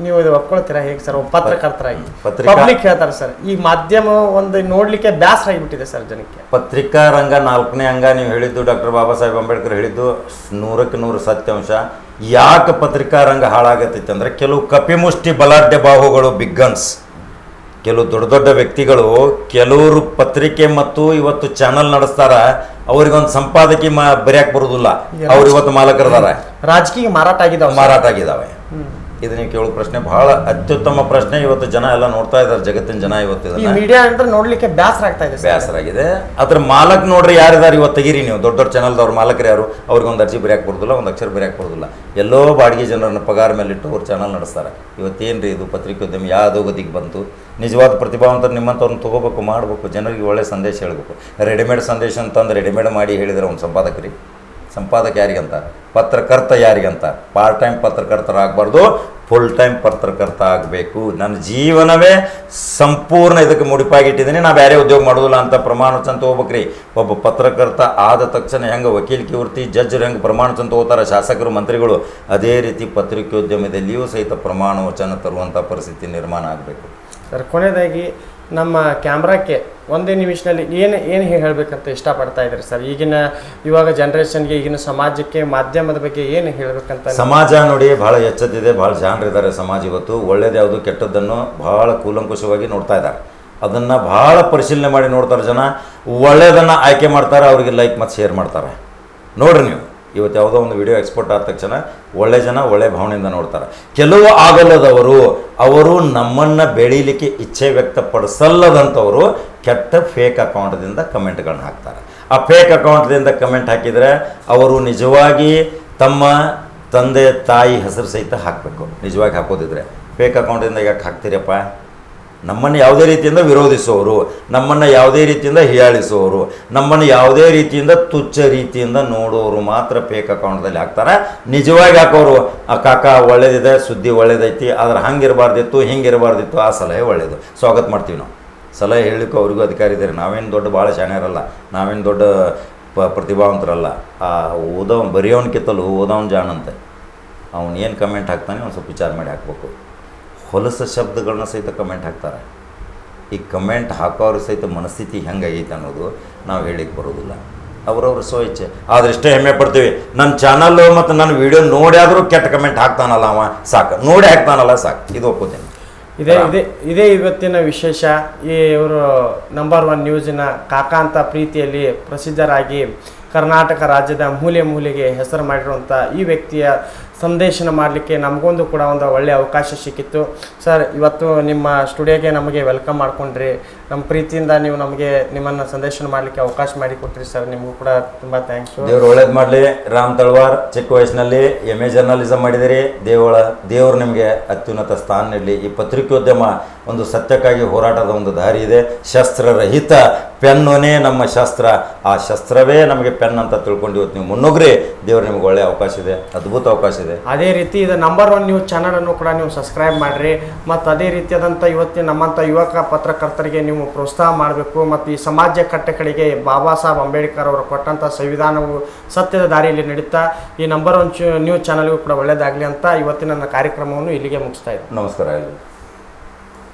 ನೀವು ಇದು ಒಪ್ಕೊಳ್ತೀರಾ ಹೇಗೆ ಸರ್? ಪತ್ರಕರ್ತರಾಗಿ ಪಬ್ಲಿಕ್ ಹೇಳ್ತಾರೆ ಸರ್, ಈ ಮಾಧ್ಯಮ ಒಂದು ನೋಡಲಿಕ್ಕೆ ಬೇಸರ ಆಗಿಬಿಟ್ಟಿದೆ ಸರ್ ಜನಕ್ಕೆ. ಪತ್ರಿಕಾ ರಂಗ 4ನೇ ಅಂಗ ನೀವು ಹೇಳಿದ್ದು ಡಾಕ್ಟರ್ ಬಾಬಾ ಸಾಹೇಬ್ ಅಂಬೇಡ್ಕರ್ ಹೇಳಿದ್ದು 100ಕ್ಕೆ 100 ಸತ್ಯಾಂಶ. ಯಾಕೆ ಪತ್ರಿಕಾ ರಂಗ ಹಾಳಾಗತ್ತೈತೆ ಅಂದರೆ ಕೆಲವು ಕಪಿಮುಷ್ಟಿ ಬಲಾಢ್ಯ ಬಾಹುಗಳು, ಬಿಗ್ಗನ್ಸ್, ಕೆಲವು ದೊಡ್ಡ ದೊಡ್ಡ ವ್ಯಕ್ತಿಗಳು, ಕೆಲವರು ಪತ್ರಿಕೆ ಮತ್ತು ಇವತ್ತು ಚಾನಲ್ ನಡೆಸ್ತಾರ, ಅವ್ರಿಗೊಂದು ಸಂಪಾದಕಿ ಬರೆಯಕ್ಕೆ ಬರೋದಿಲ್ಲ, ಅವ್ರು ಇವತ್ತು ಮಾಲಕರದಾರ, ರಾಜಕೀಯ ಮಾರಾಟ ಆಗಿದ್ದಾವೆ. ಇದು ನೀವು ಕೇಳೋ ಪ್ರಶ್ನೆ ಬಹಳ ಅತ್ಯುತ್ತಮ ಪ್ರಶ್ನೆ. ಇವತ್ತು ಜನ ಎಲ್ಲ ನೋಡ್ತಾ ಇದ್ದಾರೆ, ಜಗತ್ತಿನ ಜನ ಇವತ್ತು ಮೀಡಿಯಾ ಅಂದ್ರೆ ನೋಡ್ಲಿಕ್ಕೆ ಬೇಸರ ಆಗ್ತಾ ಇದೆ, ಬೇಸರ ಆಗಿದೆ. ಅದ್ರ ಮಾಲಕ್ ನೋಡ್ರಿ ಯಾರಿದಾರೆ ಇವತ್ತು ತೆಗೀರಿ ನೀವು. ದೊಡ್ಡ ದೊಡ್ಡ ಚಾನಲ್ದವ್ರು ಮಾಲಕರು ಯಾರು? ಅವ್ರಿಗೆ ಒಂದು ಅರ್ಜಿ ಬರೆಯಕ್ಕೆ ಬರೋದಿಲ್ಲ, ಒಂದು ಅಕ್ಷರ ಬರೆಯಕ್ಕೆ ಬರೋದಿಲ್ಲ. ಎಲ್ಲೋ ಬಾಡಿಗೆ ಜನರನ್ನು ಪಗಾರ ಮೇಲಿಟ್ಟು ಅವ್ರು ಚಾನಲ್ ನಡೆಸ್ತಾರೆ. ಇವತ್ತೇನ್ರಿ ಇದು ಪತ್ರಿಕೋದ್ಯಮ ಯಾವುದೋ ಗತಿಗೆ ಬಂತು? ನಿಜವಾದ ಪ್ರತಿಭಾವಂತರು ನಿಮ್ಮಂಥವ್ರನ್ನ ತೊಗೋಬೇಕು, ಮಾಡಬೇಕು, ಜನರಿಗೆ ಒಳ್ಳೆ ಸಂದೇಶ ಹೇಳಬೇಕು. ರೆಡಿಮೇಡ್ ಸಂದೇಶ ಅಂತಂದು ರೆಡಿಮೇಡ್ ಮಾಡಿ ಹೇಳಿದ್ರೆ ಒಂದು ಸಂಪಾದಕ ಯಾರಿಗಂತ? ಪತ್ರಕರ್ತ ಯಾರಿಗಂತ? ಪಾರ್ಟ್ ಟೈಮ್ ಪತ್ರಕರ್ತರಾಗಬಾರ್ದು, ಫುಲ್ ಟೈಮ್ ಪತ್ರಕರ್ತ ಆಗಬೇಕು. ನನ್ನ ಜೀವನವೇ ಸಂಪೂರ್ಣ ಇದಕ್ಕೆ ಮುಡಿಪಾಗಿಟ್ಟಿದ್ದೀನಿ, ನಾ ಬೇರೆ ಉದ್ಯೋಗ ಮಾಡೋದಿಲ್ಲ ಅಂತ ಪ್ರಮಾಣ ವಚನ ತೊಗೋಬೇಕ್ರಿ. ಒಬ್ಬ ಪತ್ರಕರ್ತ ಆದ ತಕ್ಷಣ ಹೆಂಗೆ ವಕೀಲಿಕೆ ವೃತ್ತಿ, ಜಡ್ಜರು ಹೆಂಗೆ ಪ್ರಮಾಣ ವಚನ ತೊಗೋತಾರೆ, ಶಾಸಕರು, ಮಂತ್ರಿಗಳು, ಅದೇ ರೀತಿ ಪತ್ರಿಕೋದ್ಯಮದಲ್ಲಿಯೂ ಸಹಿತ ಪ್ರಮಾಣ ವಚನ ತರುವಂಥ ಪರಿಸ್ಥಿತಿ ನಿರ್ಮಾಣ ಆಗಬೇಕು. ಸರ್, ಕೊನೆಯದಾಗಿ ನಮ್ಮ ಕ್ಯಾಮ್ರಾಕ್ಕೆ ಒಂದೇ ನಿಮಿಷದಲ್ಲಿ ಏನು ಹೇಳಬೇಕಂತ ಇಷ್ಟಪಡ್ತಾ ಇದ್ದೀರಿ ಸರ್? ಇವಾಗ ಜನ್ರೇಷನ್ಗೆ, ಈಗಿನ ಸಮಾಜಕ್ಕೆ ಮಾಧ್ಯಮದ ಬಗ್ಗೆ ಏನು ಹೇಳಬೇಕಂತ? ಸಮಾಜ ನೋಡಿ ಭಾಳ ಎಚ್ಚೆತ್ತಿದೆ, ಭಾಳ ಜನರಿದ್ದಾರೆ ಸಮಾಜ ಇವತ್ತು. ಒಳ್ಳೇದು ಯಾವುದು ಕೆಟ್ಟದ್ದನ್ನು ಭಾಳ ಕೂಲಂಕುಷವಾಗಿ ನೋಡ್ತಾ ಇದ್ದಾರೆ. ಅದನ್ನು ಭಾಳ ಪರಿಶೀಲನೆ ಮಾಡಿ ನೋಡ್ತಾರೆ ಜನ. ಒಳ್ಳೆಯದನ್ನು ಆಯ್ಕೆ ಮಾಡ್ತಾರೆ, ಅವರಿಗೆ ಲೈಕ್ ಮತ್ತು ಶೇರ್ ಮಾಡ್ತಾರೆ. ನೋಡ್ರಿ ನೀವು ಇವತ್ತು ಯಾವುದೋ ಒಂದು ವಿಡಿಯೋ ಎಕ್ಸ್ಪೋರ್ಟ್ ಆದ ತಕ್ಷಣ ಒಳ್ಳೆ ಜನ ಒಳ್ಳೆ ಭಾವನೆಯಿಂದ ನೋಡ್ತಾರೆ. ಕೆಲವು ಆಗಲ್ಲದವರು, ಅವರು ನಮ್ಮನ್ನು ಬೆಳೀಲಿಕ್ಕೆ ಇಚ್ಛೆ ವ್ಯಕ್ತಪಡಿಸಲ್ಲದಂಥವರು ಕೆಟ್ಟ ಫೇಕ್ ಅಕೌಂಟ್ದಿಂದ ಕಮೆಂಟ್ಗಳನ್ನ ಹಾಕ್ತಾರೆ. ಆ ಫೇಕ್ ಅಕೌಂಟ್ದಿಂದ ಕಮೆಂಟ್ ಹಾಕಿದರೆ ಅವರು ನಿಜವಾಗಿ ತಮ್ಮ ತಂದೆ ತಾಯಿ ಹೆಸರು ಸಹಿತ ಹಾಕಬೇಕು. ನಿಜವಾಗಿ ಹಾಕೋದಿದ್ರೆ ಫೇಕ್ ಅಕೌಂಟಿಂದ ಯಾಕೆ ಹಾಕ್ತೀರಪ್ಪ? ನಮ್ಮನ್ನು ಯಾವುದೇ ರೀತಿಯಿಂದ ವಿರೋಧಿಸುವವರು, ನಮ್ಮನ್ನು ಯಾವುದೇ ರೀತಿಯಿಂದ ಹೀಯಾಳಿಸುವವರು, ನಮ್ಮನ್ನು ಯಾವುದೇ ರೀತಿಯಿಂದ ತುಚ್ಛ ರೀತಿಯಿಂದ ನೋಡುವವರು ಮಾತ್ರ ಫೇಕ್ ಅಕೌಂಟ್ದಲ್ಲಿ ಹಾಕ್ತಾರೆ. ನಿಜವಾಗಿ ಹಾಕೋರು ಆ ಕಾಕ ಒಳ್ಳೇದಿದೆ, ಸುದ್ದಿ ಒಳ್ಳೇದೈತಿ, ಆದ್ರೆ ಹಂಗಿರಬಾರ್ದಿತ್ತು, ಹಿಂಗಿರಬಾರ್ದಿತ್ತು, ಆ ಸಲಹೆ ಒಳ್ಳೆಯದು, ಸ್ವಾಗತ ಮಾಡ್ತೀವಿ ನಾವು. ಸಲಹೆ ಹೇಳಲಿಕ್ಕೂ ಅವ್ರಿಗೂ ಅಧಿಕಾರ ಇದ್ದಾರೆ. ನಾವೇನು ದೊಡ್ಡ ಭಾಳ ಶಾಣ್ಯರಲ್ಲ, ನಾವೇನು ದೊಡ್ಡ ಪ್ರತಿಭಾವಂತರಲ್ಲ. ಆ ಬರೆಯೋನ್ಕಿತ್ತಲು ಓದೋನ್ ಜಾಣಂತೆ. ಅವನು ಏನು ಕಮೆಂಟ್ ಹಾಕ್ತಾನೆ ಒಂದು ಸ್ವಲ್ಪ ವಿಚಾರ ಮಾಡಿ ಹಾಕಬೇಕು. ಹೊಲಸ ಶಬ್ದಗಳನ್ನ ಸಹಿತ ಕಮೆಂಟ್ ಹಾಕ್ತಾರೆ. ಈ ಕಮೆಂಟ್ ಹಾಕೋರು ಸಹಿತ ಮನಸ್ಥಿತಿ ಹೆಂಗಾಗೈತೆ ಅನ್ನೋದು ನಾವು ಹೇಳಿಕ್ಕೆ ಬರೋದಿಲ್ಲ. ಅವ್ರವ್ರ ಸ್ವಇಚ್ಛೆ. ಆದರೆ ಇಷ್ಟೇ ಹೆಮ್ಮೆ ಪಡ್ತೀವಿ, ನನ್ನ ಚಾನಲ್ಲು ಮತ್ತು ನನ್ನ ವಿಡಿಯೋ ನೋಡಿ ಆದರೂ ಕೆಟ್ಟ ಕಮೆಂಟ್ ಹಾಕ್ತಾನಲ್ಲ ಅವ, ಸಾಕು. ನೋಡಿ ಹಾಕ್ತಾನಲ್ಲ ಸಾಕು, ಇದು ಒಪ್ಪುತ್ತೇನೆ. ಇದೇ ಇವತ್ತಿನ ವಿಶೇಷ. ಇವರು ನಂಬರ್ 1 ನ್ಯೂಸಿನ ಕಾಕಾ ಅಂತ ಪ್ರೀತಿಯಲ್ಲಿ ಪ್ರಸಿದ್ಧರಾಗಿ ಕರ್ನಾಟಕ ರಾಜ್ಯದ ಮೂಲೆ ಮೂಲೆಗೆ ಹೆಸರು ಮಾಡಿರುವಂಥ ಈ ವ್ಯಕ್ತಿಯ ಸಂದೇಶನ ಮಾಡಲಿಕ್ಕೆ ನಮಗೊಂದು ಕೂಡ ಒಂದು ಒಳ್ಳೆಯ ಅವಕಾಶ ಸಿಕ್ಕಿತ್ತು. ಸರ್, ಇವತ್ತು ನಿಮ್ಮ ಸ್ಟುಡಿಯೋಗೆ ನಮಗೆ ವೆಲ್ಕಮ್ ಮಾಡ್ಕೊಂಡ್ರಿ. ನಮ್ಮ ಪ್ರೀತಿಯಿಂದ ನೀವು ನಮಗೆ ನಿಮ್ಮನ್ನು ಸಂದೇಶನ ಮಾಡಲಿಕ್ಕೆ ಅವಕಾಶ ಮಾಡಿಕೊಟ್ರಿ ಸರ್. ನಿಮಗೂ ಕೂಡ ತುಂಬ ಥ್ಯಾಂಕ್ಸು. ದೇವ್ರು ಒಳ್ಳೇದು ಮಾಡಲಿ. ರಾಮ್ ತಳವಾರ್ ಚಿಕ್ಕ ವಯಸ್ಸಿನಲ್ಲಿ MA ಜರ್ನಲಿಸಮ್ ಮಾಡಿದಿರಿ. ದೇವರು ನಿಮಗೆ ಅತ್ಯುನ್ನತ ಸ್ಥಾನ ನೀಡಲಿ. ಈ ಪತ್ರಿಕೋದ್ಯಮ ಒಂದು ಸತ್ಯಕ್ಕಾಗಿ ಹೋರಾಟದ ಒಂದು ದಾರಿ ಇದೆ. ಶಸ್ತ್ರರಹಿತ ಪೆನ್ನೇ ನಮ್ಮ ಶಸ್ತ್ರ. ಆ ಶಸ್ತ್ರವೇ ನಮಗೆ ಪೆನ್ ಅಂತ ತಿಳ್ಕೊಂಡು ಇವತ್ತು ನೀವು ಮುನ್ನುಗ್ರಿ. ದೇವರು ನಿಮ್ಗೆ ಒಳ್ಳೆಯ ಅವಕಾಶ ಇದೆ, ಅದ್ಭುತ ಅವಕಾಶ ಇದೆ. ಅದೇ ರೀತಿ ಇದು ನಂಬರ್ 1 ನ್ಯೂಸ್ ಚಾನಲನ್ನು ಕೂಡ ನೀವು ಸಬ್ಸ್ಕ್ರೈಬ್ ಮಾಡಿರಿ. ಮತ್ತು ಅದೇ ರೀತಿಯಾದಂಥ ಇವತ್ತಿನ ನಮ್ಮಂಥ ಯುವಕ ಪತ್ರಕರ್ತರಿಗೆ ನೀವು ಪ್ರೋತ್ಸಾಹ ಮಾಡಬೇಕು. ಮತ್ತು ಈ ಸಮಾಜ ಕಟ್ಟಕಡೆಗೆ ಬಾಬಾ ಸಾಹೇಬ್ ಅಂಬೇಡ್ಕರ್ ಅವರು ಕೊಟ್ಟಂಥ ಸಂವಿಧಾನವು ಸತ್ಯದ ದಾರಿಯಲ್ಲಿ ನಡೀತಾ ಈ ನಂಬರ್ 1 ನ್ಯೂಸ್ ಚಾನಲ್ಗೂ ಕೂಡ ಒಳ್ಳೆಯದಾಗಲಿ ಅಂತ ಇವತ್ತಿನ ನನ್ನ ಕಾರ್ಯಕ್ರಮವನ್ನು ಇಲ್ಲಿಗೆ ಮುಗಿಸ್ತಾ ಇದ್ದೀನಿ. ನಮಸ್ಕಾರ ಎಲ್ಲರಿಗೂ.